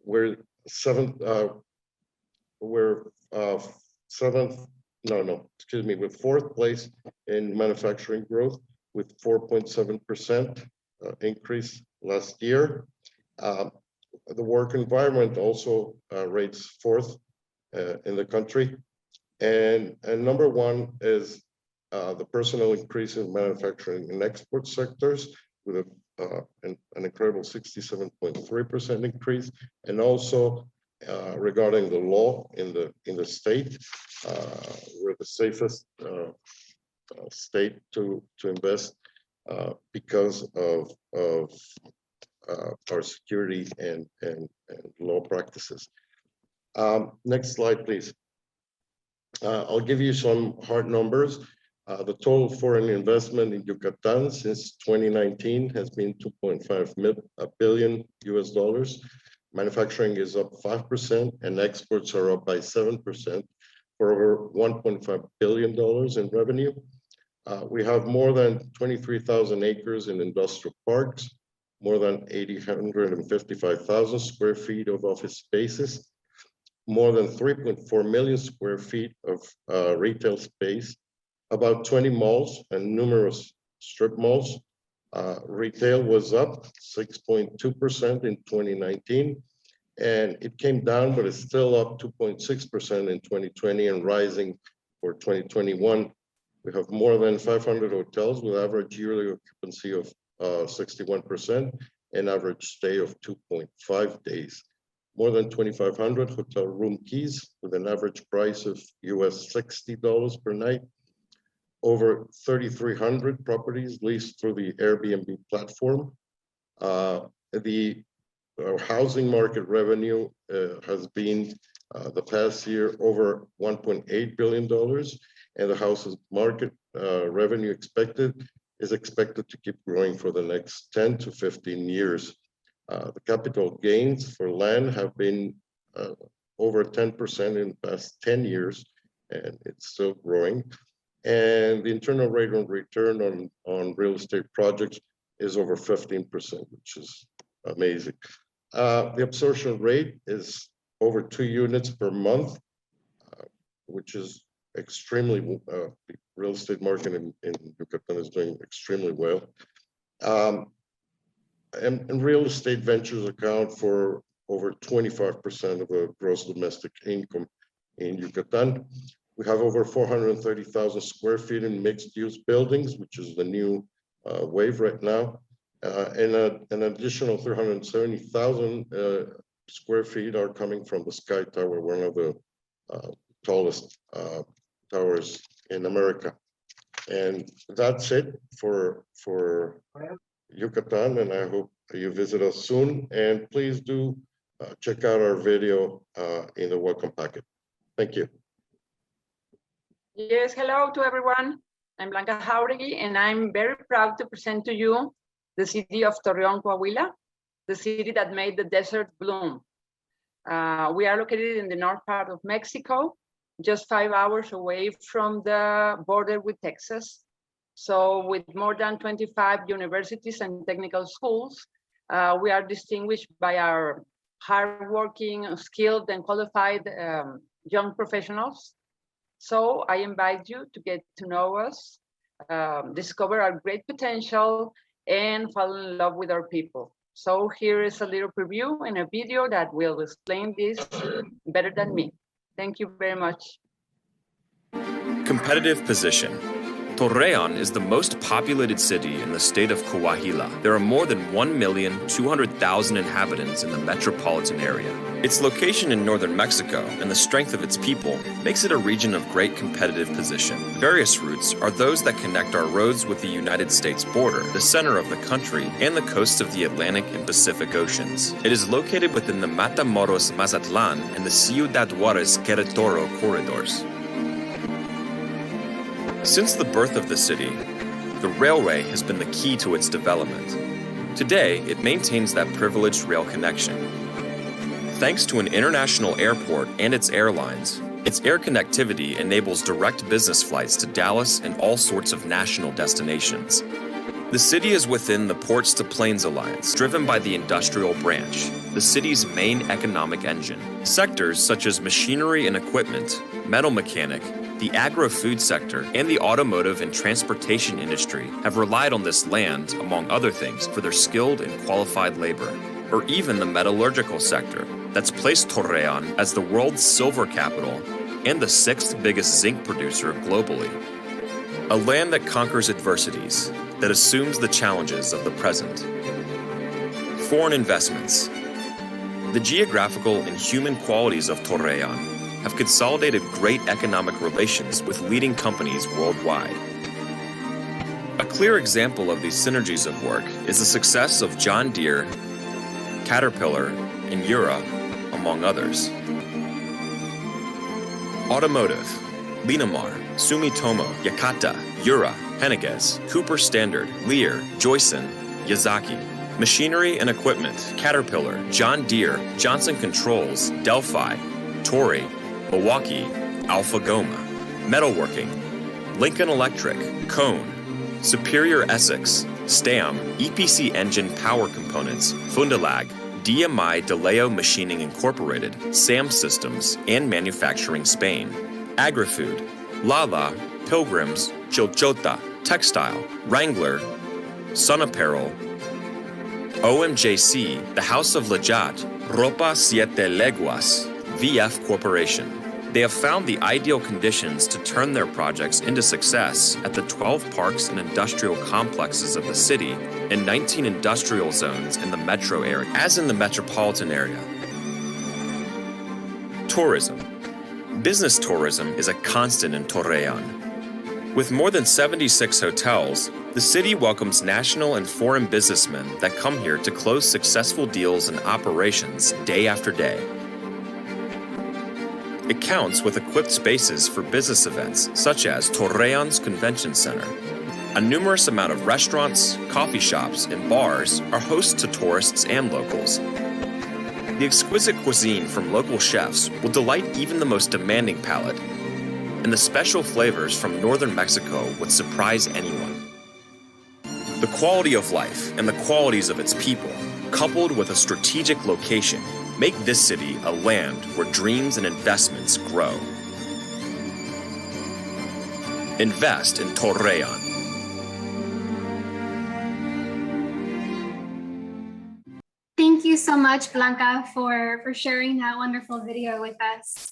We're 7th. We're 7th. We're 4th place in manufacturing growth, with 4.7% increase last year. The work environment also rates 4th in the country, and number 1 is the personal increase in manufacturing and export sectors, with an incredible 67.3% increase, and also regarding the law in the state, we're the safest state to invest because of our security and law practices. Next slide, please. I'll give you some hard numbers. The total foreign investment in Yucatan since 2019 has been $2.5 billion US. Manufacturing is up 5%, and exports are up by 7%, for over $1.5 billion in revenue. We have more than 23,000 acres in industrial parks, more than 855,000 square feet of office spaces, more than 3.4 million square feet of retail space, about 20 malls and numerous strip malls. Retail was up 6.2% in 2019, and it came down, but it's still up 2.6% in 2020 and rising for 2021. We have more than 500 hotels with average yearly occupancy of 61% and average stay of 2.5 days. More than 2,500 hotel room keys with an average price of US $60 per night. Over 3,300 properties leased through the Airbnb platform. The housing market revenue has been the past year over $1.8 billion, and the houses market revenue is expected to keep growing for the next 10 to 15 years. The capital gains for land have been over 10% in the past 10 years, and it's still growing. And the internal rate of return on real estate projects is over 15%, which is amazing. The absorption rate is over 2 units per month, which is extremely real estate market in Yucatan is doing extremely well. And real estate ventures account for over 25% of the gross domestic income in Yucatan. We have over 430,000 square feet in mixed-use buildings, which is the new wave right now. And an additional 370,000 square feet are coming from the Sky Tower, one of the tallest towers in America. And that's it for Yucatan, and I hope you visit us soon. And please do check out our video in the welcome packet. Thank you. Yes, hello to everyone. I'm Blanca Jauregui, and I'm very proud to present to you the city of Torreón, Coahuila, the city that made the desert bloom. We are located in the north part of Mexico, just 5 hours away from the border with Texas. So with more than 25 universities and technical schools, we are distinguished by our hardworking, skilled, and qualified young professionals. So I invite you to get to know us, discover our great potential, and fall in love with our people. So here is a little preview and a video that will explain this better than me. Thank you very much. Competitive position. Torreón is the most populated city in the state of Coahuila. There are more than 1,200,000 inhabitants in the metropolitan area. Its location in northern Mexico and the strength of its people makes it a region of great competitive position. Various routes are those that connect our roads with the United States border, the center of the country, and the coasts of the Atlantic and Pacific Oceans. It is located within the Matamoros-Mazatlan and the Ciudad Juarez-Querétaro corridors. Since the birth of the city, the railway has been the key to its development. Today, it maintains that privileged rail connection. Thanks to an international airport and its airlines, its air connectivity enables direct business flights to Dallas and all sorts of national destinations. The city is within the Ports to Plains Alliance, driven by the industrial branch, the city's main economic engine. Sectors such as machinery and equipment, metal mechanic, the agro-food sector, and the automotive and transportation industry have relied on this land, among other things, for their skilled and qualified labor. Or even the metallurgical sector, that's placed Torreón as the world's silver capital and the 6th biggest zinc producer globally. A land that conquers adversities, that assumes the challenges of the present. Foreign investments. The geographical and human qualities of Torreón have consolidated great economic relations with leading companies worldwide. A clear example of these synergies of work is the success of John Deere, Caterpillar, and Yura, among others. Automotive, Linamar, Sumitomo, Yakata, Yura, Henniges, Cooper Standard, Lear, Joyson, Yazaki. Machinery and equipment, Caterpillar, John Deere, Johnson Controls, Delphi, Torii, Milwaukee, Alpha Goma. Metalworking, Lincoln Electric, Cone, Superior Essex, Stam, EPC Engine Power Components, Fundalag, DMI DeLeo Machining Incorporated, SAM Systems, and Manufacturing Spain. Agri-Food, Lala, Pilgrims, Chilchota, Textile, Wrangler, Sun Apparel, OMJC, the House of Lajat, Ropa Siete Leguas, VF Corporation. They have found the ideal conditions to turn their projects into success at the 12 parks and industrial complexes of the city and 19 industrial zones in the metro area, as in the metropolitan area. Tourism. Business tourism is a constant in Torreón. With more than 76 hotels, the city welcomes national and foreign businessmen that come here to close successful deals and operations day after day. It counts with equipped spaces for business events such as Torreón's Convention Center. A numerous amount of restaurants, coffee shops, and bars are hosts to tourists and locals. The exquisite cuisine from local chefs will delight even the most demanding palate, and the special flavors from northern Mexico would surprise anyone. The quality of life and the qualities of its people, coupled with a strategic location, make this city a land where dreams and investments grow. Invest in Torreon. Thank you so much, Blanca, for sharing that wonderful video with us.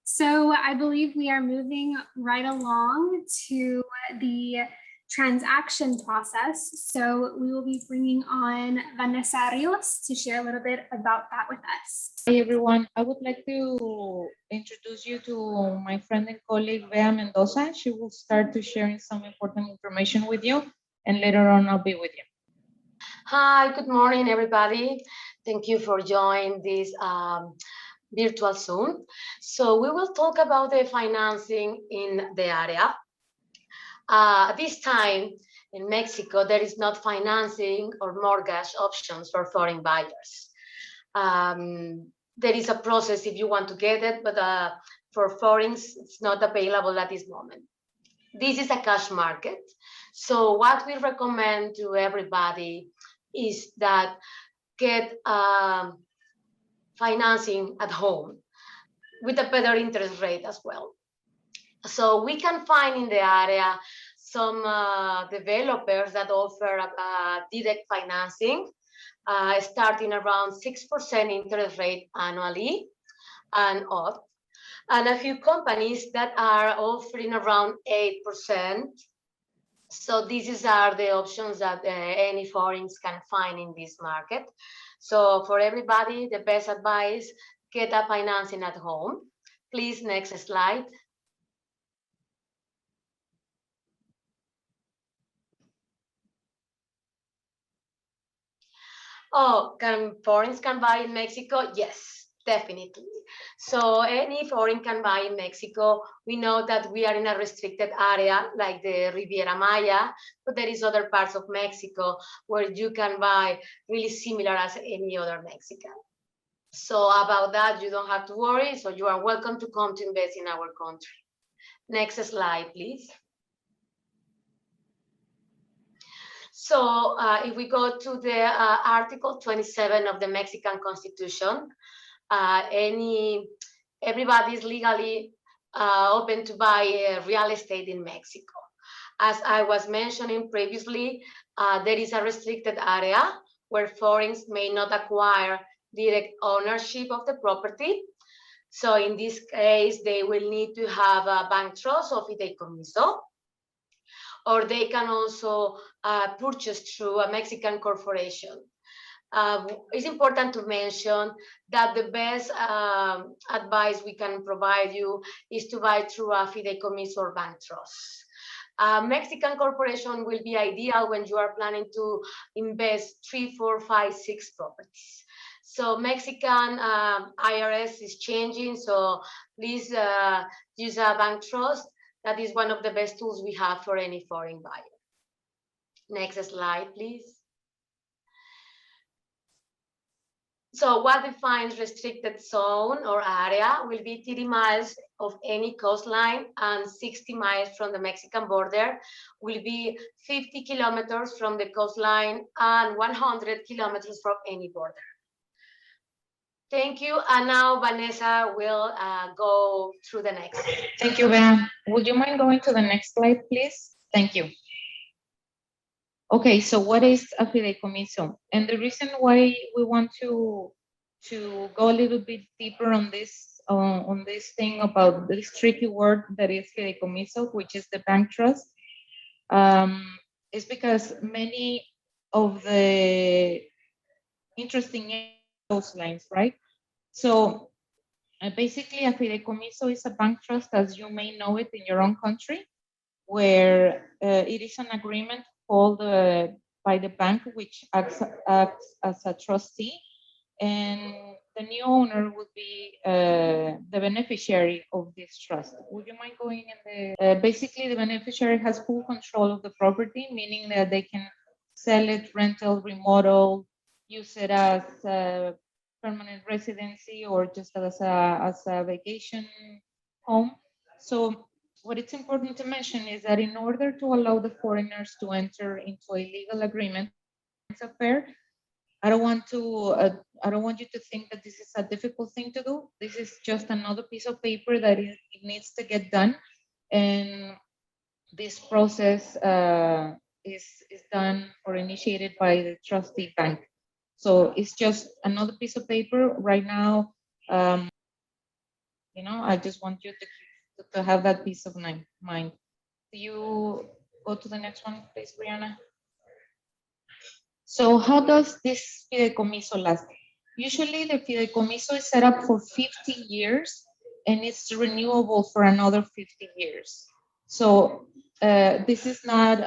So I believe we are moving right along to the transaction process. So we will be bringing on Vanessa Rios to share a little bit about that with us. Hi, everyone. I would like to introduce you to my friend and colleague, Bea Mendoza. She will start to sharing some important information with you, and later on I'll be with you. Hi, good morning, everybody. Thank you for joining this virtual Zoom. So we will talk about the financing in the area. This time in Mexico, there is not financing or mortgage options for foreign buyers. There is a process if you want to get it, but for foreigners, it's not available at this moment. This is a cash market. So what we recommend to everybody is that get financing at home with a better interest rate as well. So we can find in the area some developers that offer direct financing, starting around 6% interest rate annually and up, and a few companies that are offering around 8%. So these are the options that any foreigners can find in this market. So for everybody, the best advice, get a financing at home. Please, next slide. Oh, foreigners can buy in Mexico? Yes, definitely. So any foreign can buy in Mexico. We know that we are in a restricted area like the Riviera Maya, but there is other parts of Mexico where you can buy really similar as any other Mexican. So about that, you don't have to worry. So you are welcome to come to invest in our country. Next slide, please. So if we go to the Article 27 of the Mexican Constitution, everybody is legally open to buy real estate in Mexico. As I was mentioning previously, there is a restricted area where foreigners may not acquire direct ownership of the property. So in this case, they will need to have a bank trust or fideicomiso, or they can also purchase through a Mexican corporation. It's important to mention that the best advice we can provide you is to buy through a fideicomiso or bank trust. Mexican corporation will be ideal when you are planning to invest 3, 4, 5, 6 properties. So Mexican IRS is changing, so please use a bank trust. That is one of the best tools we have for any foreign buyer. Next slide, please. So what defines restricted zone or area will be 30 miles of any coastline and 60 miles from the Mexican border, will be 50 kilometers from the coastline and 100 kilometers from any border. Thank you. And now Vanessa will go through the next. Thank you, Bea. Would you mind going to the next slide, please? Thank you. Okay, so what is a fideicomiso? And the reason why we want to go a little bit deeper on this thing about this tricky word that is fideicomiso, which is the bank trust, is because many of the interesting those lines, right? So basically a fideicomiso is a bank trust, as you may know it in your own country, where it is an agreement called by the bank, which acts as a trustee, and the new owner would be the beneficiary of this trust. Would you mind going in the, basically the beneficiary has full control of the property, meaning that they can sell it, rental, remodel, use it as a permanent residency or just as a vacation home. So what it's important to mention is that in order to allow the foreigners to enter into a legal agreement affair, I don't want you to think that this is a difficult thing to do. This is just another piece of paper that it needs to get done, and this process is done or initiated by the trustee bank. So it's just another piece of paper right now. I just want you to have that peace of mind. Do you go to the next one, please, Brianna? So how does this fideicomiso last? Usually the fideicomiso is set up for 50 years and it's renewable for another 50 years. So this is not,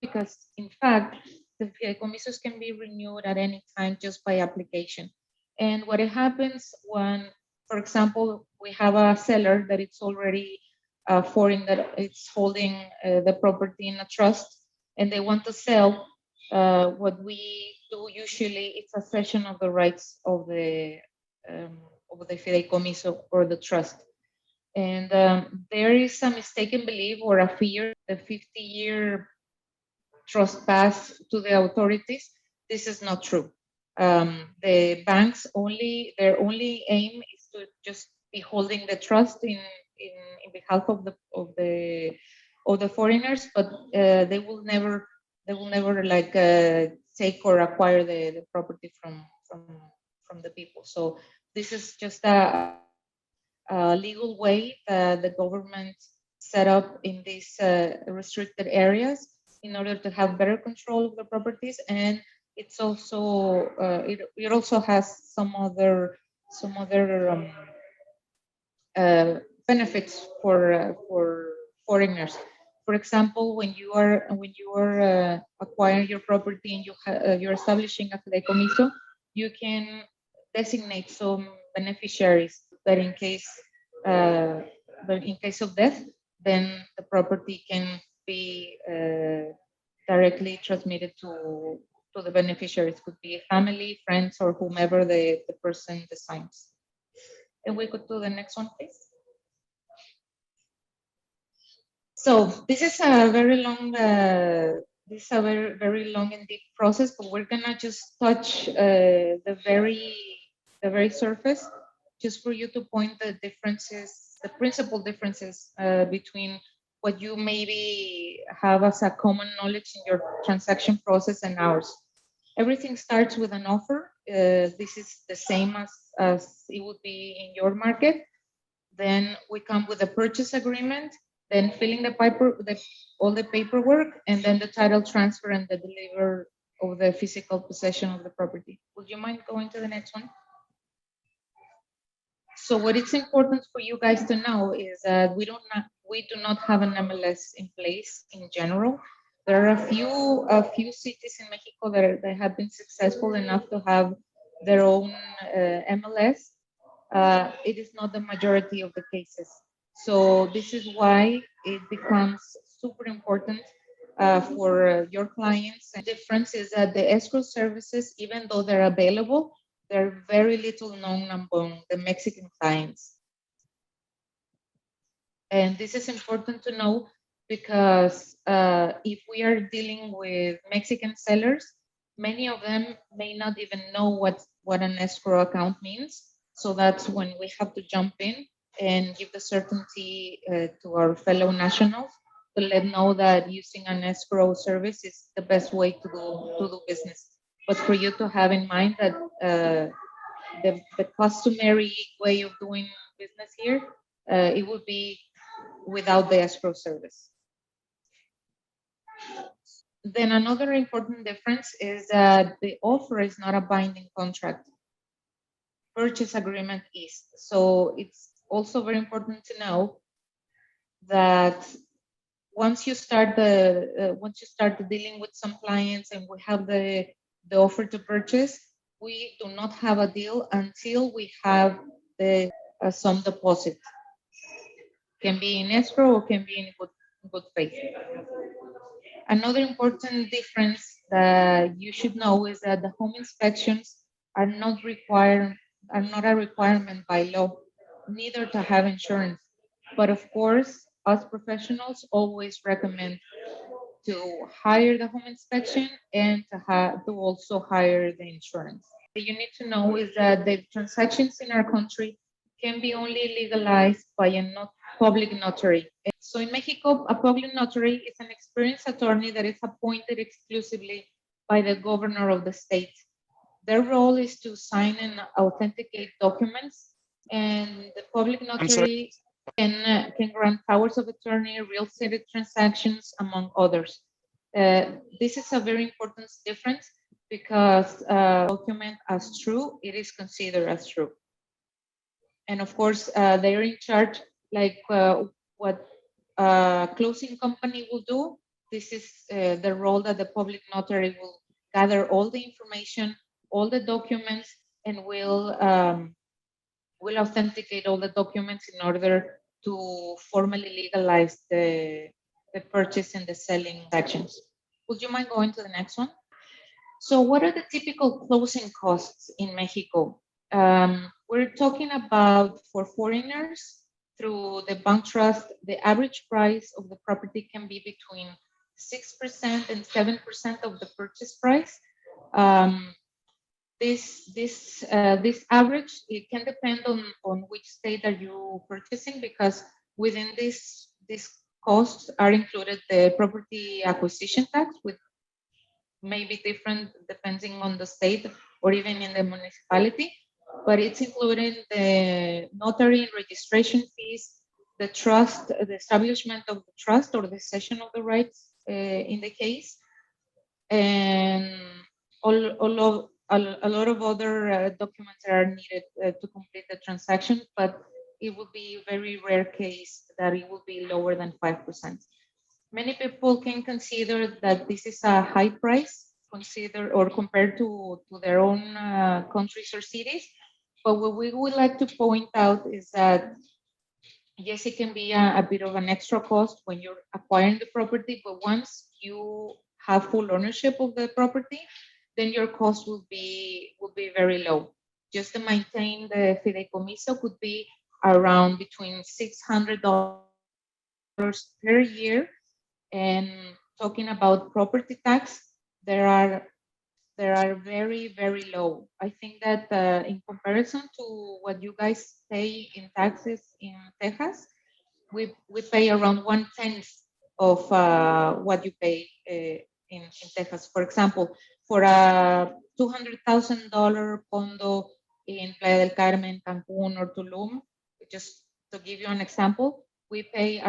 because in fact, the fideicomisos can be renewed at any time just by application. And what happens when, for example, we have a seller that it's already foreign, that it's holding the property in a trust, and they want to sell, what we do usually, it's a cession of the rights of the fideicomiso or the trust. And there is a mistaken belief or a fear, the 50-year trust pass to the authorities. This is not true. The banks their only aim is to just be holding the trust in behalf of the foreigners, but they will never like take or acquire the property from the people. So this is just a legal way that the government set up in these restricted areas in order to have better control of the properties. And it's also it also has some other benefits for foreigners. For example, when you are acquiring your property and you're establishing a fideicomiso, you can designate some beneficiaries that in case of death, then the property can be directly transmitted to the beneficiaries. Could be family, friends, or whomever the person designs. And we go to the next one, please. So this is a very long, very long and deep process, but we're gonna just touch the very surface, just for you to point the differences, the principal differences between what you maybe have as a common knowledge in your transaction process and ours. Everything starts with an offer. This is the same as it would be in your market. Then we come with a purchase agreement, then filling all the paperwork, and then the title transfer and the deliver of the physical possession of the property. Would you mind going to the next one? So what it's important for you guys to know is that we do not have an MLS in place in general. There are a few cities in Mexico that have been successful enough to have their own MLS. It is not the majority of the cases. So this is why it becomes super important for your clients. The difference is that the escrow services, even though they're available, they're very little known among the Mexican clients. And this is important to know because if we are dealing with Mexican sellers, many of them may not even know what an escrow account means. So that's when we have to jump in and give the certainty to our fellow nationals to let know that using an escrow service is the best way to do business. But for you to have in mind that the customary way of doing business here, it would be without the escrow service. Then another important difference is that the offer is not a binding contract. Purchase agreement is. So it's also very important to know that once you start dealing with some clients and we have the offer to purchase, we do not have a deal until we have the some deposit. Can be in escrow or can be in good faith. Another important difference that you should know is that the home inspections are not a requirement by law, neither to have insurance. But of course, us professionals always recommend to hire the home inspection and to also hire the insurance. What you need to know is that the transactions in our country can be only legalized by a public notary. So in Mexico, a public notary is an experienced attorney that is appointed exclusively by the governor of the state. Their role is to sign and authenticate documents, and the public notary can grant powers of attorney, real estate transactions, among others. This is a very important difference because document as true, it is considered as true. And of course, they're in charge, like what a closing company will do. This is the role that the public notary will gather all the information, all the documents, and will authenticate all the documents in order to formally legalize the purchase and the selling actions. Would you mind going to the next one? So what are the typical closing costs in Mexico? We're talking about, for foreigners, through the bank trust, the average price of the property can be between 6% and 7% of the purchase price. This average, it can depend on which state are you purchasing, because within these costs are included the property acquisition tax, with maybe different depending on the state or even in the municipality, but it's including the notary and registration fees, the trust, the establishment of the trust or the cession of the rights in the case, and a lot of other documents that are needed to complete the transaction, but it would be a very rare case that it would be lower than 5%. Many people can consider that this is a high price, compared to their own countries or cities. But what we would like to point out is that, yes, it can be a bit of an extra cost when you're acquiring the property, but once you have full ownership of the property, then your cost would be very low. Just to maintain the fideicomiso could be around between $600 per year. And talking about property tax, they are very, very low. I think that in comparison to what you guys pay in taxes in Texas, we pay around 1/10 of what you pay in Texas. For example, for a $200,000 condo in Playa del Carmen, Cancun, or Tulum, just to give you an example, we pay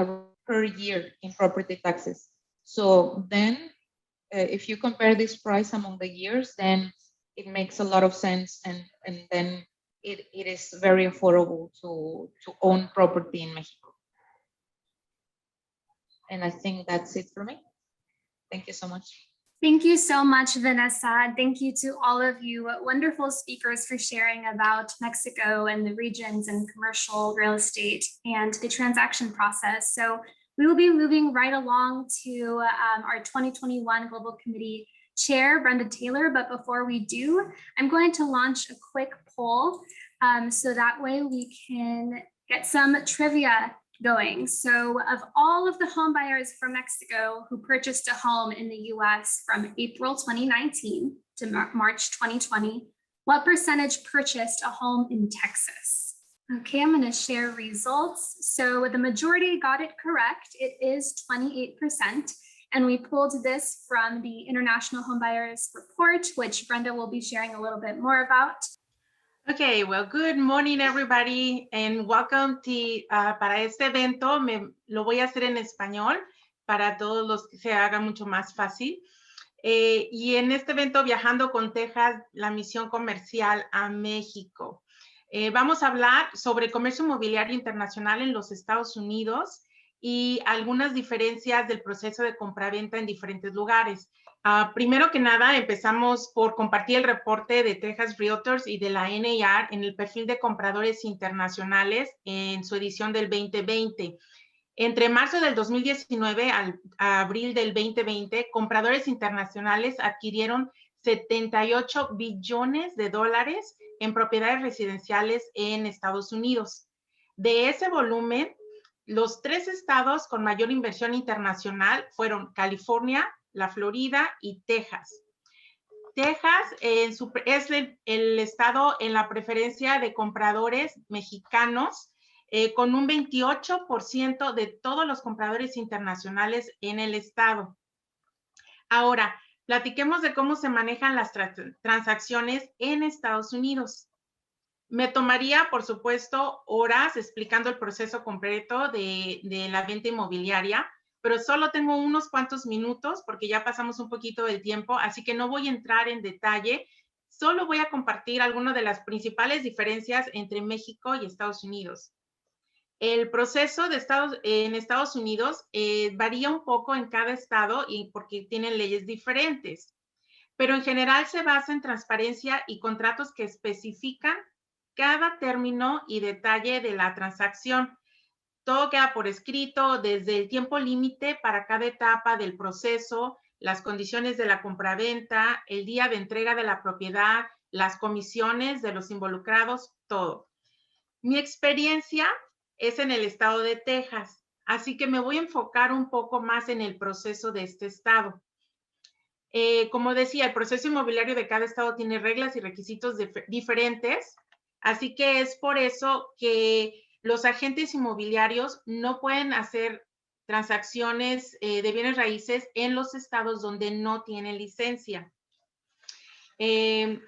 per year in property taxes. So then, if you compare this price among the years, then it makes a lot of sense, and then it is very affordable to own property in Mexico. And I think that's it for me. Thank you so much. Thank you so much, Vanessa. Thank you to all of you wonderful speakers for sharing about Mexico and the regions and commercial real estate and the transaction process. So we will be moving right along to our 2021 Global Committee Chair, Brenda Taylor. But before we do, I'm going to launch a quick poll so that way we can get some trivia going. So of all of the home buyers from Mexico who purchased a home in the US from April 2019 to March 2020, what percentage purchased a home in Texas? Okay, I'm going to share results. So the majority got it correct. It is 28%. And we pulled this from the International Homebuyers Report, which Brenda will be sharing a little bit more about. Okay, well, good morning, everybody, and welcome to, para este evento. Lo voy a hacer en español para todos los que se haga mucho más fácil. Y en este evento, Viajando con Texas, la misión comercial a México. Vamos a hablar sobre comercio inmobiliario internacional en los Estados Unidos y algunas diferencias del proceso de compraventa en diferentes lugares. Primero que nada, empezamos por compartir el reporte de Texas Realtors y de la NAR en el perfil de compradores internacionales en su edición del 2020. Entre marzo del 2019 a abril del 2020, compradores internacionales adquirieron $78 billones en propiedades residenciales en Estados Unidos. De ese volumen, los 3 estados con mayor inversión internacional fueron California, la Florida y Texas. Texas es el estado en la preferencia de compradores mexicanos con un 28% de todos los compradores internacionales en el estado. Ahora, platiquemos de cómo se manejan las transacciones en Estados Unidos. Me tomaría, por supuesto, horas explicando el proceso completo de la venta inmobiliaria, pero solo tengo unos cuantos minutos porque ya pasamos un poquito del tiempo, así que no voy a entrar en detalle. Solo voy a compartir algunas de las principales diferencias entre México y Estados Unidos. El proceso en Estados Unidos varía un poco en cada estado y porque tienen leyes diferentes, pero en general se basa en transparencia y contratos que especifican cada término y detalle de la transacción. Todo queda por escrito, desde el tiempo límite para cada etapa del proceso, las condiciones de la compraventa, el día de entrega de la propiedad, las comisiones de los involucrados, todo. Mi experiencia es en el estado de Texas, así que me voy a enfocar un poco más en el proceso de este estado. Como decía, el proceso inmobiliario de cada estado tiene reglas y requisitos diferentes, así que es por eso que los agentes inmobiliarios no pueden hacer transacciones de bienes raíces en los estados donde no tienen licencia. En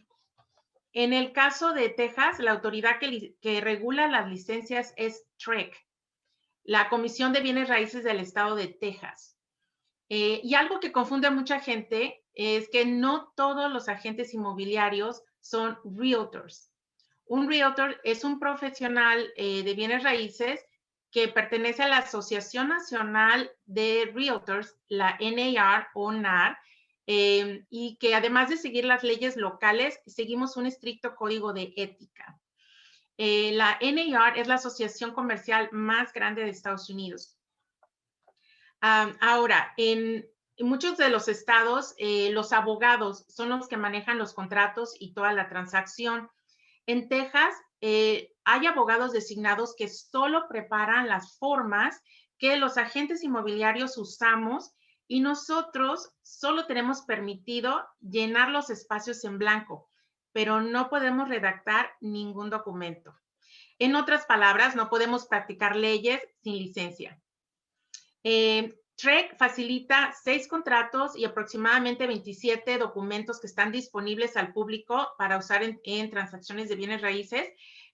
el caso de Texas, la autoridad que regula las licencias es TREC, la Comisión de Bienes Raíces del Estado de Texas. Y algo que confunde a mucha gente es que no todos los agentes inmobiliarios son realtors. Un realtor es un profesional de bienes raíces que pertenece a la Asociación Nacional de Realtors, la NAR o NAR, y que además de seguir las leyes locales, seguimos un estricto código de ética. La NAR es la asociación comercial más grande de Estados Unidos. Ahora, en muchos de los estados, los abogados son los que manejan los contratos y toda la transacción. En Texas, hay abogados designados que solo preparan las formas que los agentes inmobiliarios usamos y nosotros solo tenemos permitido llenar los espacios en blanco, pero no podemos redactar ningún documento. En otras palabras, no podemos practicar leyes sin licencia. TREC facilita 6 contratos y aproximadamente 27 documentos que están disponibles al público para usar en transacciones de bienes raíces,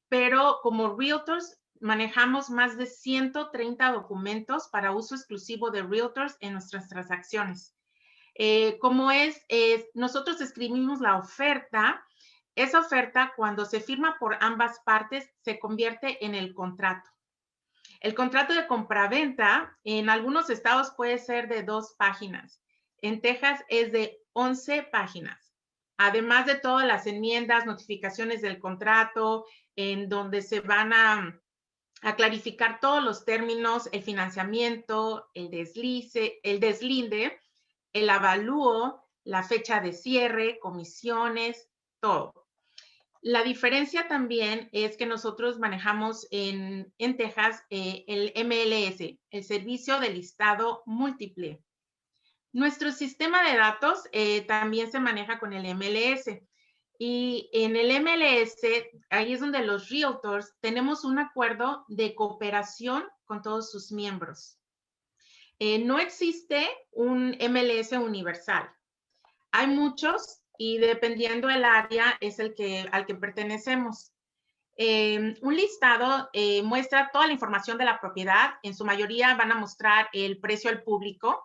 pero como realtors manejamos más de 130 documentos para uso exclusivo de realtors en nuestras transacciones. Nosotros escribimos la oferta. Esa oferta, cuando se firma por ambas partes, se convierte en el contrato. El contrato de compraventa en algunos estados puede ser de 2 páginas. En Texas es de 11 páginas. Además de todas las enmiendas, notificaciones del contrato, en donde se van a clarificar todos los términos, el financiamiento, el deslinde, el avalúo, la fecha de cierre, comisiones, todo. La diferencia también es que nosotros manejamos en Texas el MLS, el Servicio de Listado Múltiple. Nuestro sistema de datos también se maneja con el MLS. Y en el MLS, ahí es donde los realtors tenemos un acuerdo de cooperación con todos sus miembros. No existe un MLS universal. Hay muchos y dependiendo del área es al que pertenecemos. Un listado muestra toda la información de la propiedad. En su mayoría van a mostrar el precio al público,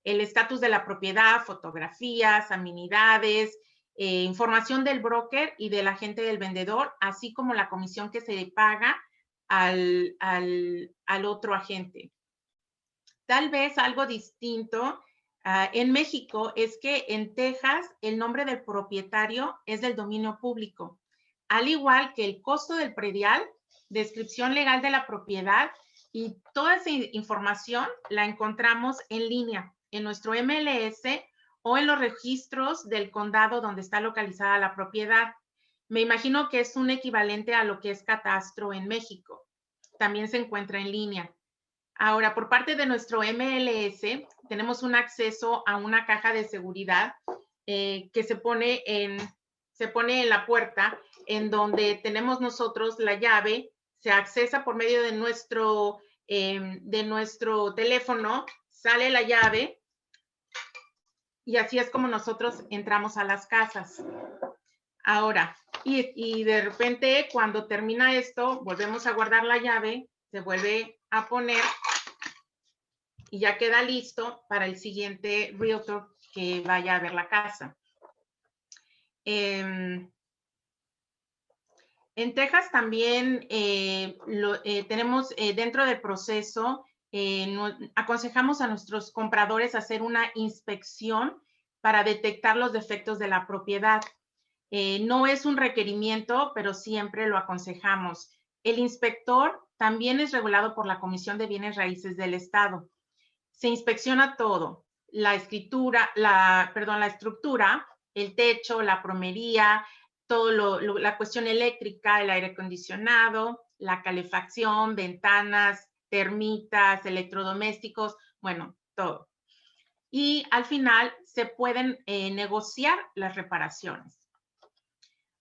el estatus de la propiedad, fotografías, amenidades, información del broker y del agente del vendedor, así como la comisión que se le paga al otro agente. Tal vez algo distinto en México es que en Texas el nombre del propietario es del dominio público, al igual que el costo del predial, descripción legal de la propiedad y toda esa información la encontramos en línea en nuestro MLS o en los registros del condado donde está localizada la propiedad. Me imagino que es un equivalente a lo que es catastro en México. También se encuentra en línea. Ahora, por parte de nuestro MLS, tenemos un acceso a una caja de seguridad que se pone en la puerta, en donde tenemos nosotros la llave se accesa por medio de nuestro teléfono, sale la llave y así es como nosotros entramos a las casas. Ahora, y de repente cuando termina esto, volvemos a guardar la llave, se vuelve a poner y ya queda listo para el siguiente realtor que vaya a ver la casa. En Texas también tenemos dentro del proceso, aconsejamos a nuestros compradores hacer una inspección para detectar los defectos de la propiedad. No es un requerimiento, pero siempre lo aconsejamos. El inspector también es regulado por la Comisión de Bienes Raíces del Estado. Se inspecciona todo, la estructura, el techo, la plomería, todo la cuestión eléctrica, el aire acondicionado, la calefacción, ventanas, termitas, electrodomésticos, bueno, todo. Y al final se pueden negociar las reparaciones.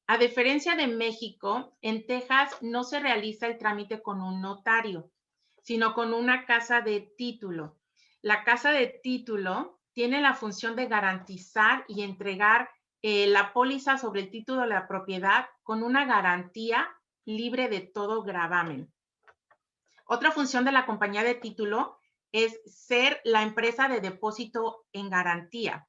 A diferencia de México, en Texas no se realiza el trámite con un notario, sino con una casa de título. La casa de título tiene la función de garantizar y entregar la póliza sobre el título de la propiedad con una garantía libre de todo gravamen. Otra función de la compañía de título es ser la empresa de depósito en garantía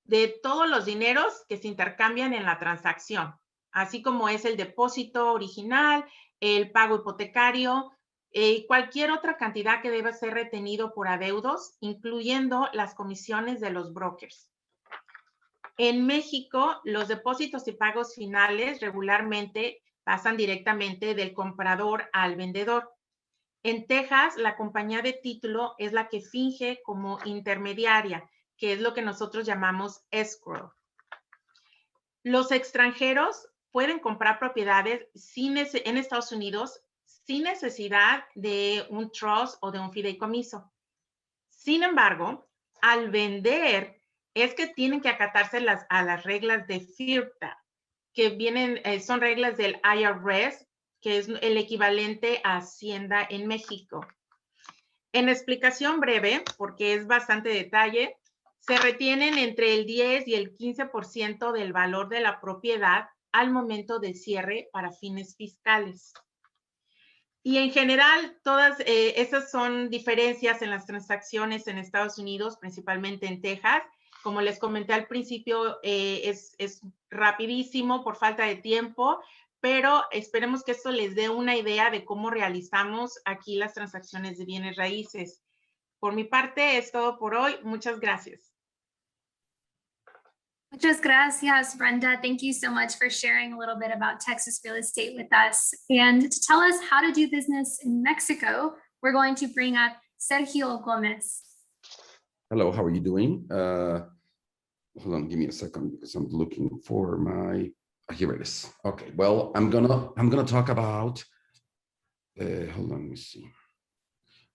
de todos los dineros que se intercambian en la transacción, así como es el depósito original, el pago hipotecario, cualquier otra cantidad que deba ser retenido por adeudos, incluyendo las comisiones de los brokers. En México, los depósitos y pagos finales regularmente pasan directamente del comprador al vendedor. En Texas, la compañía de título es la que finge como intermediaria, que es lo que nosotros llamamos escrow. Los extranjeros pueden comprar propiedades en Estados Unidos sin necesidad de un trust o de un fideicomiso. Sin embargo, al vender es que tienen que acatarse a las reglas de FIRPTA, que son reglas del IRS, que es el equivalente a Hacienda en México. En explicación breve, porque es bastante detalle, se retienen entre el 10 y el 15% del valor de la propiedad al momento de cierre para fines fiscales. Y en general, todas esas son diferencias en las transacciones en Estados Unidos, principalmente en Texas. Como les comenté al principio, es rapidísimo por falta de tiempo, pero esperemos que esto les dé una idea de cómo realizamos aquí las transacciones de bienes raíces. Por mi parte, es todo por hoy. Muchas gracias. Muchas gracias, Brenda. Thank you so much for sharing a little bit about Texas real estate with us. And to tell us how to do business in Mexico, we're going to bring up Sergio Gomez. Hello, how are you doing? Hold on, give me a second because I'm looking for my, here it is. Okay, well, I'm gonna talk about, hold on, let me see.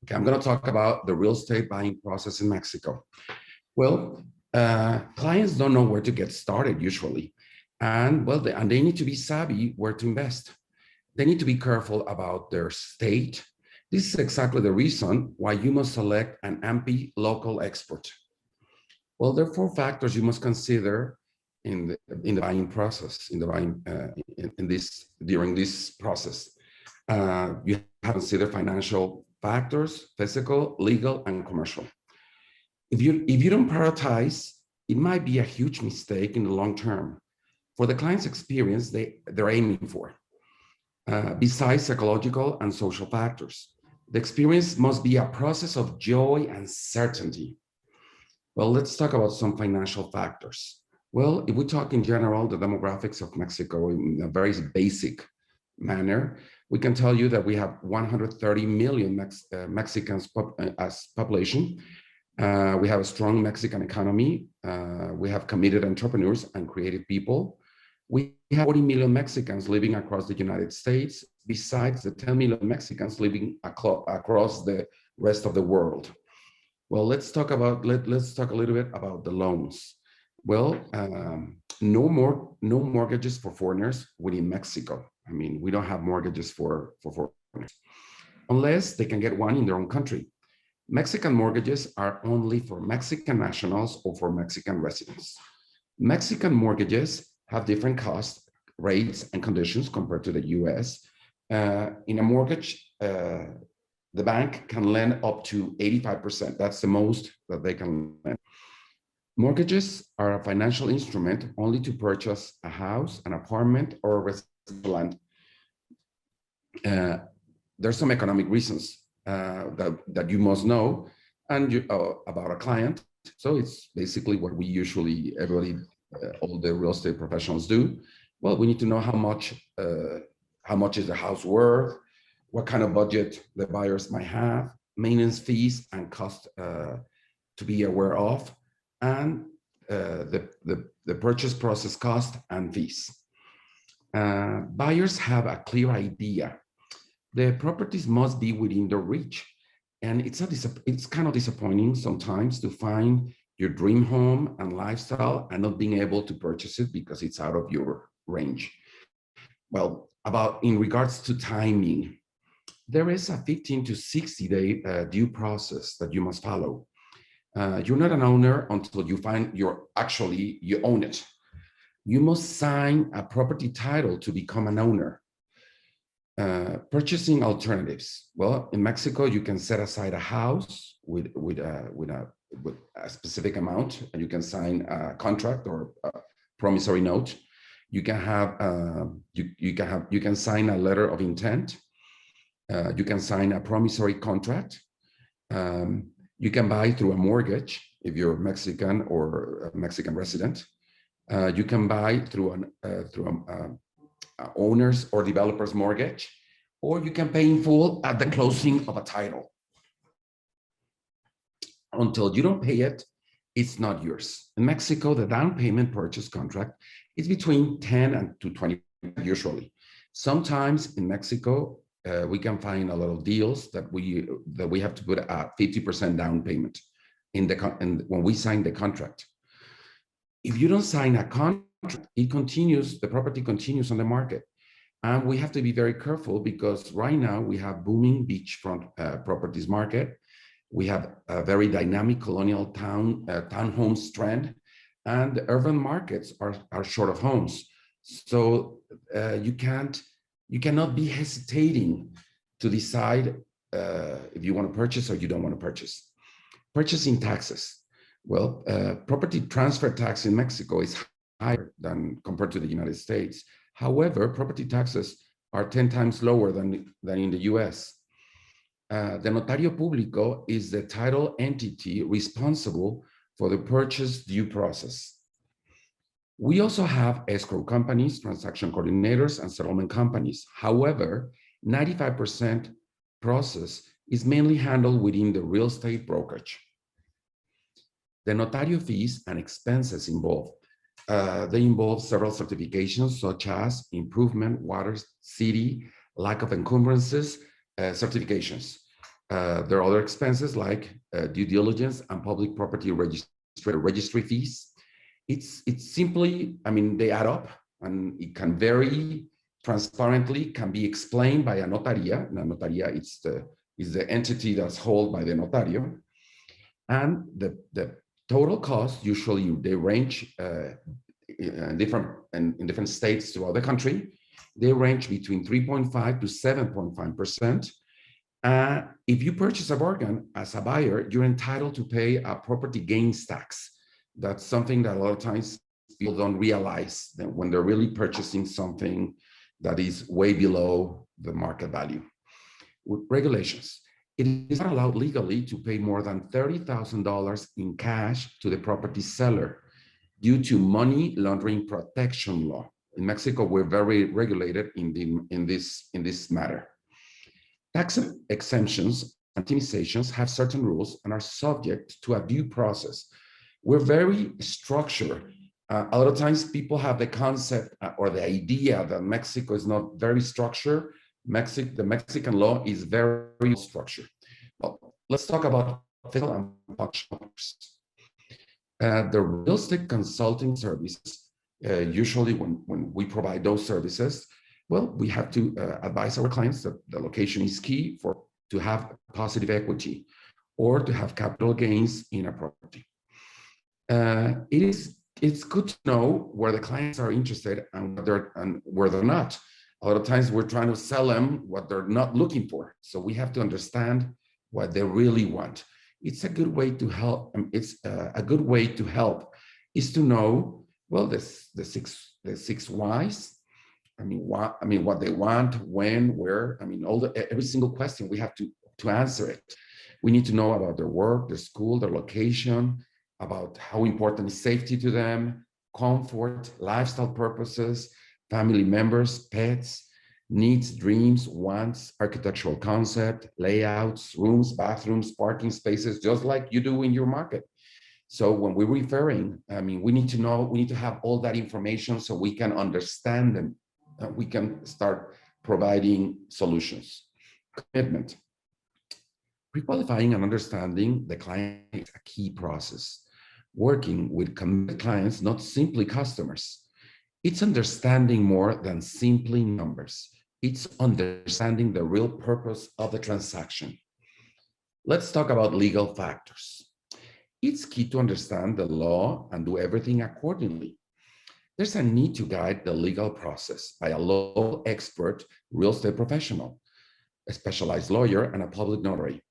Okay, I'm gonna talk about the real estate buying process in Mexico. Well, clients don't know where to get started usually, and well, they need to be savvy where to invest. They need to be careful about their state. This is exactly the reason why you must select an AMPI local expert. Well, there are 4 factors you must consider in the buying process, during this process. You have to consider financial factors, physical, legal, and commercial. If you don't prioritize, it might be a huge mistake in the long term for the client's experience they're aiming for. Besides psychological and social factors, the experience must be a process of joy and certainty. Well, let's talk about some financial factors. Well, if we talk in general, the demographics of Mexico in a very basic manner, we can tell you that we have 130 million Mexicans as population. We have a strong Mexican economy. We have committed entrepreneurs and creative people. We have 40 million Mexicans living across the United States, besides the 10 million Mexicans living across the rest of the world. Well, let's talk a little bit about the loans. Well, no mortgages for foreigners within Mexico. I mean, we don't have mortgages for foreigners unless they can get one in their own country. Mexican mortgages are only for Mexican nationals or for Mexican residents. Mexican mortgages have different cost rates and conditions compared to the US. In a mortgage, the bank can lend up to 85%. That's the most that they can lend. Mortgages are a financial instrument only to purchase a house, an apartment, or a residential land. There's some economic reasons that you must know and about a client. So it's basically what we usually, all the real estate professionals do. Well, we need to know how much is the house worth, what kind of budget the buyers might have, maintenance fees and cost to be aware of, and the purchase process cost and fees. Buyers have a clear idea. The properties must be within their reach. And it's kind of disappointing sometimes to find your dream home and lifestyle and not being able to purchase it because it's out of your range. Well, in regards to timing, there is a 15 to 60 day due process that you must follow. You're not an owner until you find you own it. You must sign a property title to become an owner. Purchasing alternatives. Well, in Mexico, you can set aside a house with a specific amount, and you can sign a contract or a promissory note. You can have you can sign a letter of intent. You can sign a promissory contract. You can buy through a mortgage if you're Mexican or a Mexican resident. You can buy through an owner's or developer's mortgage, or you can pay in full at the closing of a title. Until you don't pay it, it's not yours. In Mexico, the down payment purchase contract is between 10 and to 20 usually. Sometimes in Mexico, we can find a lot of deals that we have to put a 50% down payment when we sign the contract. If you don't sign a contract, the property continues on the market. And we have to be very careful because right now we have booming beachfront properties market. We have a very dynamic colonial townhomes trend, and the urban markets are short of homes. So you cannot be hesitating to decide if you want to purchase or you don't want to purchase. Purchasing taxes. Well, property transfer tax in Mexico is higher than compared to the United States. However, property taxes are 10 times lower than in the US. The Notario Público is the title entity responsible for the purchase due process. We also have escrow companies, transaction coordinators, and settlement companies. However, 95% process is mainly handled within the real estate brokerage. The notario fees and expenses involved. They involve several certifications such as improvement, water, city, lack of encumbrances, certifications. There are other expenses like due diligence and public property registry fees. It's simply, I mean, they add up and it can very transparently can be explained by a notaria. The notaria is the entity that's held by the notario. And the total cost, usually they range in different states throughout the country. They range between 3.5 to 7.5%. If you purchase a bargain as a buyer, you're entitled to pay a property gains tax. That's something that a lot of times people don't realize that when they're really purchasing something that is way below the market value. With regulations, it is not allowed legally to pay more than $30,000 in cash to the property seller due to money laundering protection law. In Mexico, we're very regulated in this matter. Tax exemptions and optimizations have certain rules and are subject to a due process. We're very structured. A lot of times people have the concept or the idea that Mexico is not very structured. The Mexican law is very structured. Well, let's talk about physical and functional. The real estate consulting services, usually when we provide those services, Well, we have to advise our clients that the location is key to have positive equity or to have capital gains in a property. It's good to know where the clients are interested and where they're not. A lot of times we're trying to sell them what they're not looking for. So we have to understand what they really want. It's a good way to help. A good way to help is to know, well, the six whys. What they want, when, where. Every single question we have to answer it. We need to know about their work, their school, their location, about how important is safety to them, comfort, lifestyle purposes, family members, pets, needs, dreams, wants, architectural concept, layouts, rooms, bathrooms, parking spaces, just like you do in your market. So when we're referring, we need to have all that information so we can understand them. We can start providing solutions. Commitment. Pre-qualifying and understanding the client is a key process. Working with committed clients, not simply customers. It's understanding more than simply numbers. It's understanding the real purpose of the transaction. Let's talk about legal factors. It's key to understand the law and do everything accordingly. There's a need to guide the legal process by a local expert, real estate professional, a specialized lawyer, and a public notary.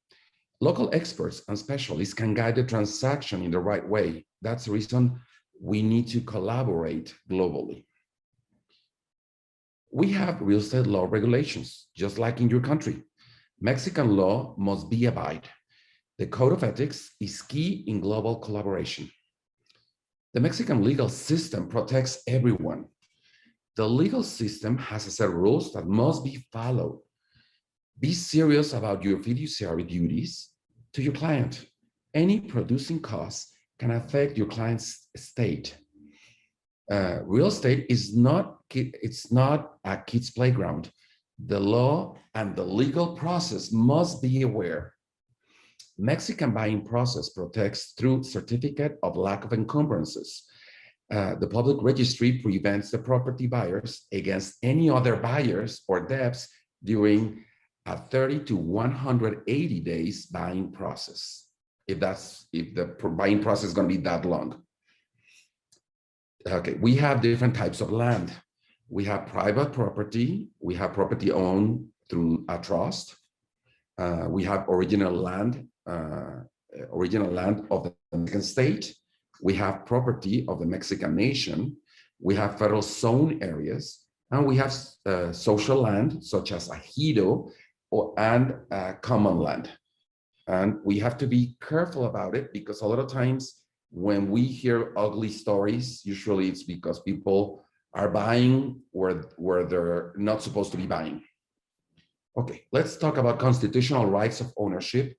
Local experts and specialists can guide the transaction in the right way. That's the reason we need to collaborate globally. We have real estate law regulations, just like in your country. Mexican law must be abided. The code of ethics is key in global collaboration. The Mexican legal system protects everyone. The legal system has a set of rules that must be followed. Be serious about your fiduciary duties to your client. Any producing costs can affect your client's estate. Real estate is not a kid's playground. The law and the legal process must be aware. Mexican buying process protects through certificate of lack of encumbrances. The public registry prevents the property buyers against any other buyers or debts during a 30 to 180 days buying process, if the buying process is going to be that long. Okay, we have different types of land. We have private property. We have property owned through a trust. We have original land of the Mexican state. We have property of the Mexican nation. We have federal zone areas, and we have social land such as ejido and common land. And we have to be careful about it because a lot of times when we hear ugly stories, usually it's because people are buying where they're not supposed to be buying. Okay, let's talk about constitutional rights of ownership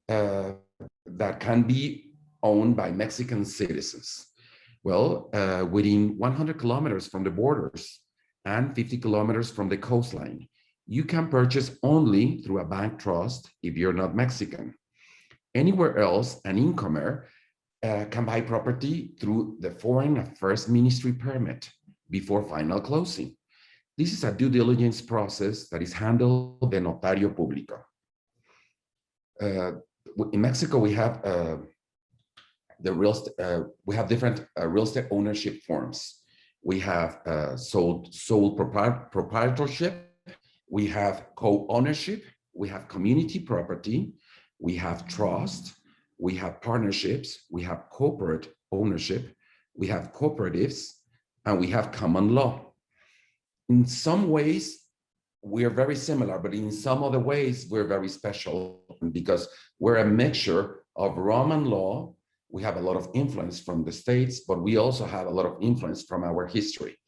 that can be owned by Mexican citizens. Well, within 100 kilometers from the borders and 50 kilometers from the coastline, you can purchase only through a bank trust if you're not Mexican. Anywhere else, an incomer can buy property through the Foreign Affairs Ministry permit before final closing. This is a due diligence process that is handled by the Notario Público. In Mexico, we have different real estate ownership forms. We have sole proprietorship. We have co-ownership, we have community property, we have trust, we have partnerships, we have corporate ownership, we have cooperatives, and we have common law. In some ways, we are very similar, but in some other ways, we're very special because we're a mixture of Roman law. We have a lot of influence from the States, but we also have a lot of influence from our history.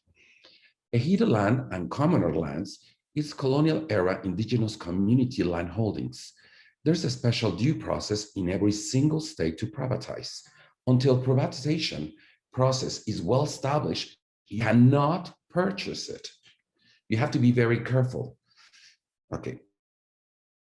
Ejido land and commoner lands is colonial era indigenous community land holdings. There's a special due process in every single state to privatize. Until privatization process is well established, you cannot purchase it. You have to be very careful. Okay.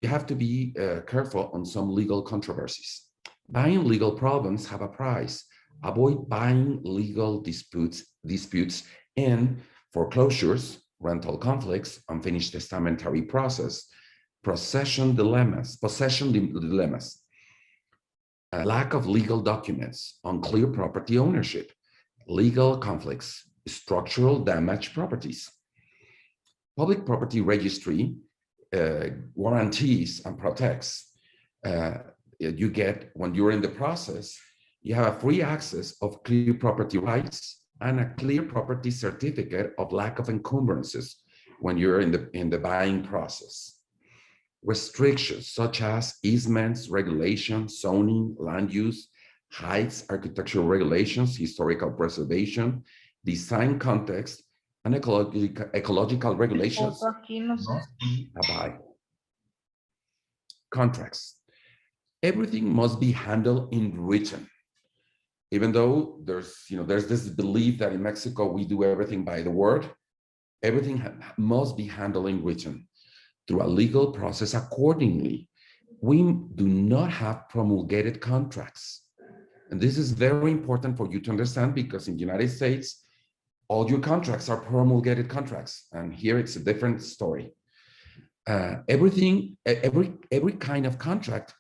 You have to be careful on some legal controversies. Buying legal problems have a price. Avoid buying legal disputes and foreclosures, rental conflicts, unfinished testamentary process, possession dilemmas, lack of legal documents, unclear property ownership, legal conflicts, structural damage properties. Public property registry guarantees and protects. You get, when you're in the process, you have a free access of clear property rights and a clear property certificate of lack of encumbrances when you're in the buying process. Restrictions such as easements, regulations, zoning, land use, heights, architectural regulations, historical preservation, design context, and ecological regulations must be abided. Contracts. Everything must be handled in written. Even though there's this belief that in Mexico we do everything by the word, everything must be handled in written through a legal process accordingly. We do not have promulgated contracts. And this is very important for you to understand, because in the United States, all your contracts are promulgated contracts. And here it's a different story. Every kind of contract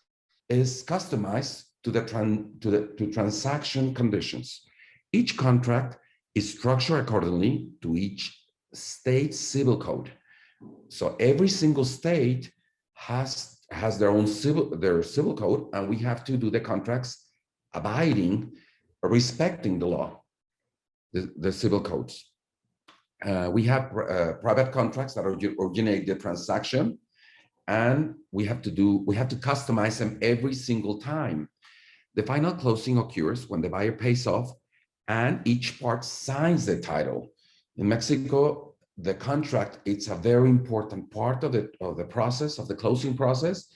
is customized to transaction conditions. Each contract is structured accordingly to each state's civil code. So every single state has their own civil code, and we have to do the contracts respecting the law, the civil codes. We have private contracts that originate the transaction, and we have to customize them every single time. The final closing occurs when the buyer pays off and each part signs the title. In Mexico, the contract, it's a very important part of the process, of the closing process,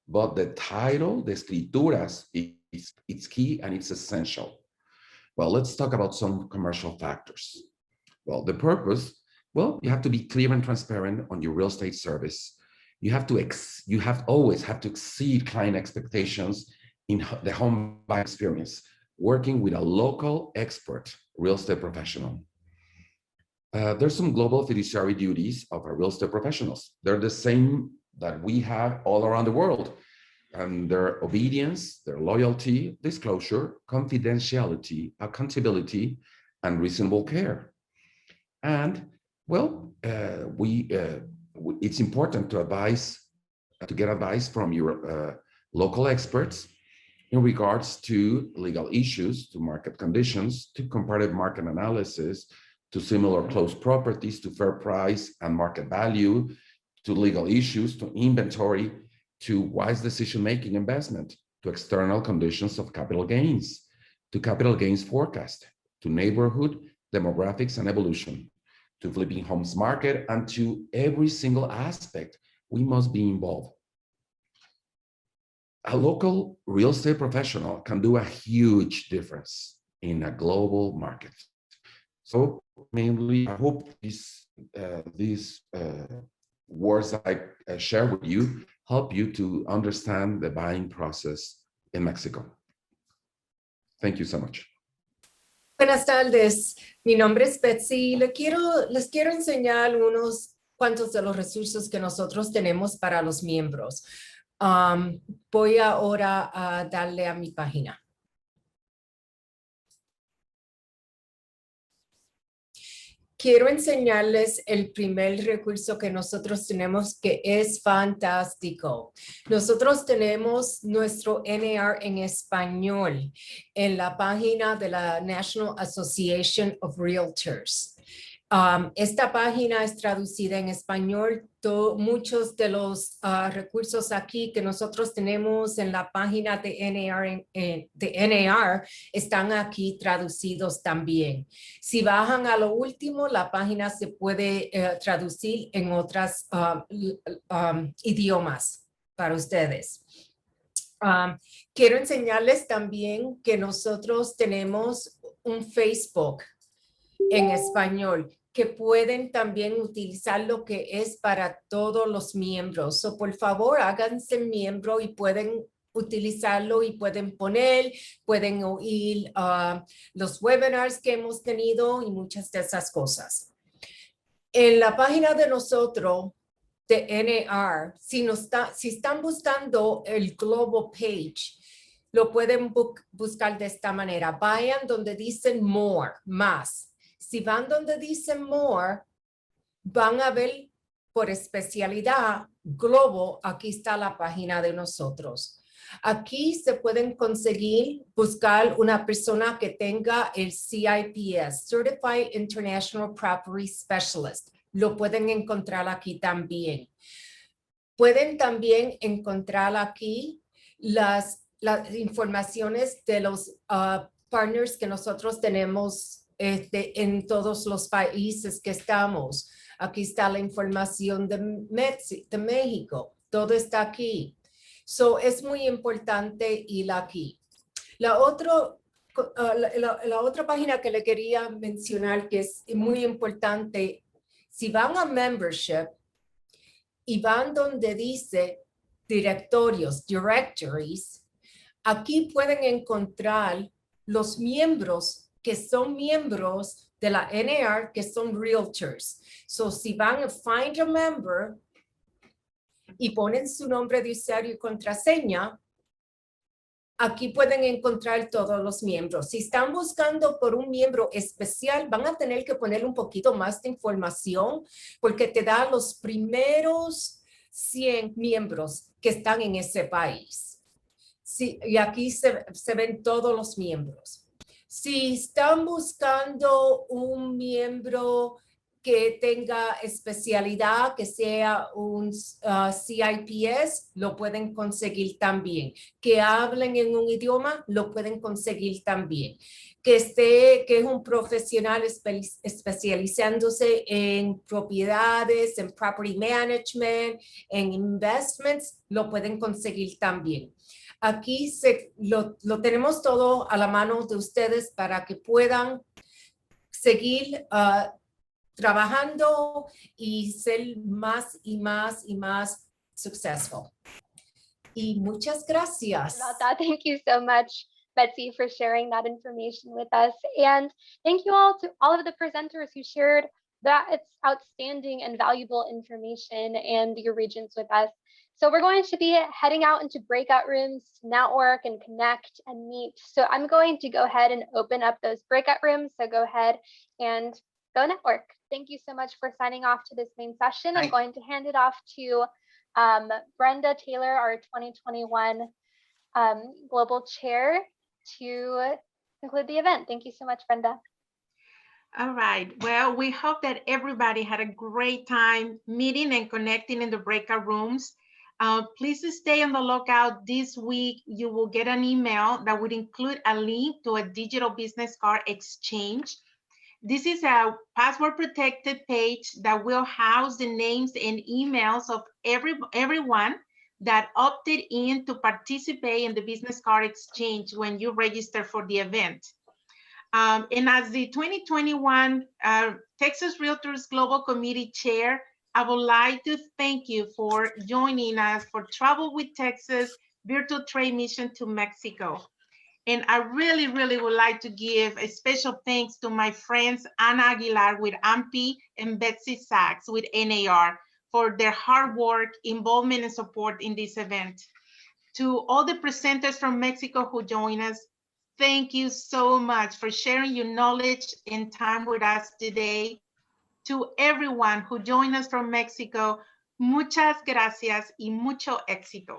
but the title, the escrituras, it's key and it's essential. Well, let's talk about some commercial factors. Well, the purpose, you have to be clear and transparent on your real estate service. You always have to exceed client expectations in the home buying experience, working with a local expert real estate professional. There's some global fiduciary duties of our real estate professionals. They're the same that we have all around the world. And their obedience, their loyalty, disclosure, confidentiality, accountability, and reasonable care. And it's important to get advice from your local experts in regards to legal issues, to market conditions, to comparative market analysis, to similar closed properties, to fair price and market value, to legal issues, to inventory, to wise decision-making investment, to external conditions of capital gains, to capital gains forecast, to neighborhood, demographics, and evolution, to flipping homes market, and to every single aspect, we must be involved. A local real estate professional can do a huge difference in a global market. So mainly, I hope these words that I share with you help you to understand the buying process in Mexico. Thank you so much. Buenas tardes, mi nombre es Betsy. Les quiero enseñar unos cuantos de los recursos que nosotros tenemos para los miembros. Voy ahora a darle a mi página. Quiero enseñarles el primer recurso que nosotros tenemos, que es fantástico. Nosotros tenemos nuestro NAR en español en la página de la National Association of Realtors. Esta página es traducida en español. Muchos de los recursos aquí que nosotros tenemos en la página de NAR están aquí traducidos también. Si bajan a lo último, la página se puede traducir en otros idiomas para ustedes. Quiero enseñarles también que nosotros tenemos un Facebook en español, que pueden también utilizar lo que es para todos los miembros. So, por favor, háganse miembro y pueden utilizarlo y pueden oír los webinars que hemos tenido y muchas de esas cosas. En la página de nosotros, de NAR, si están buscando el Global Page, lo pueden buscar de esta manera. Vayan donde dicen More, más. Si van donde dicen More, van a ver por especialidad Global. Aquí está la página de nosotros. Aquí se pueden conseguir, buscar una persona que tenga el CIPS, Certified International Property Specialist. Lo pueden encontrar aquí también. Pueden también encontrar aquí las informaciones de los partners que nosotros tenemos en todos los países que estamos. Aquí está la información de México. Todo está aquí. So, es muy importante ir aquí. La otra página que le quería mencionar que es muy importante, si van a Membership y van donde dice directorios, directories, aquí pueden encontrar los miembros que son miembros de la NAR, que son realtors. So, si van a Find a Member y ponen su nombre de usuario y contraseña, aquí pueden encontrar todos los miembros. Si están buscando por un miembro especial, van a tener que poner un poquito más de información porque te da los primeros 100 miembros que están en ese país. Sí, y aquí se ven todos los miembros. Si están buscando un miembro que tenga especialidad, que sea un CIPS, lo pueden conseguir también. Que hablen en un idioma, lo pueden conseguir también. Que es un profesional especializándose en propiedades, en property management, en investments, lo pueden conseguir también. Aquí lo tenemos todo a la mano de ustedes para que puedan seguir trabajando y ser más y más y más successful. Y muchas gracias. Thank you so much, Betsy, for sharing that information with us. And thank you all to all of the presenters who shared that it's outstanding and valuable information and your regions with us. So we're going to be heading out into breakout rooms to network and connect and meet. So I'm going to go ahead and open up those breakout rooms. So go ahead and go network. Thank you so much for signing off to this main session. I'm going to hand it off to Brenda Taylor, our 2021 Global Chair, to conclude the event. Thank you so much, Brenda. All right. Well, we hope that everybody had a great time meeting and connecting in the breakout rooms. Please stay on the lookout. This week, you will get an email that would include a link to a digital business card exchange. This is a password protected page that will house the names and emails of everyone that opted in to participate in the business card exchange when you register for the event. And as the 2021 Texas Realtors Global Committee Chair, I would like to thank you for joining us for Travel with Texas Virtual Trade Mission to Mexico. And I really, really would like to give a special thanks to my friends Ana Aguilar with AMPI and Betsy Sachs with NAR for their hard work, involvement, and support in this event. To all the presenters from Mexico who join us, thank you so much for sharing your knowledge and time with us today. To everyone who joined us from Mexico, muchas gracias y mucho éxito.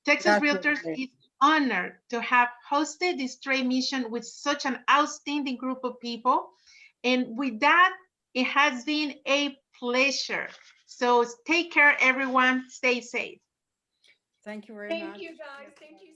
Texas Realtors is honored to have hosted this trade mission with such an outstanding group of people. And with that, it has been a pleasure. So take care, everyone. Stay safe. Thank you very much. Thank you, guys. Thank you.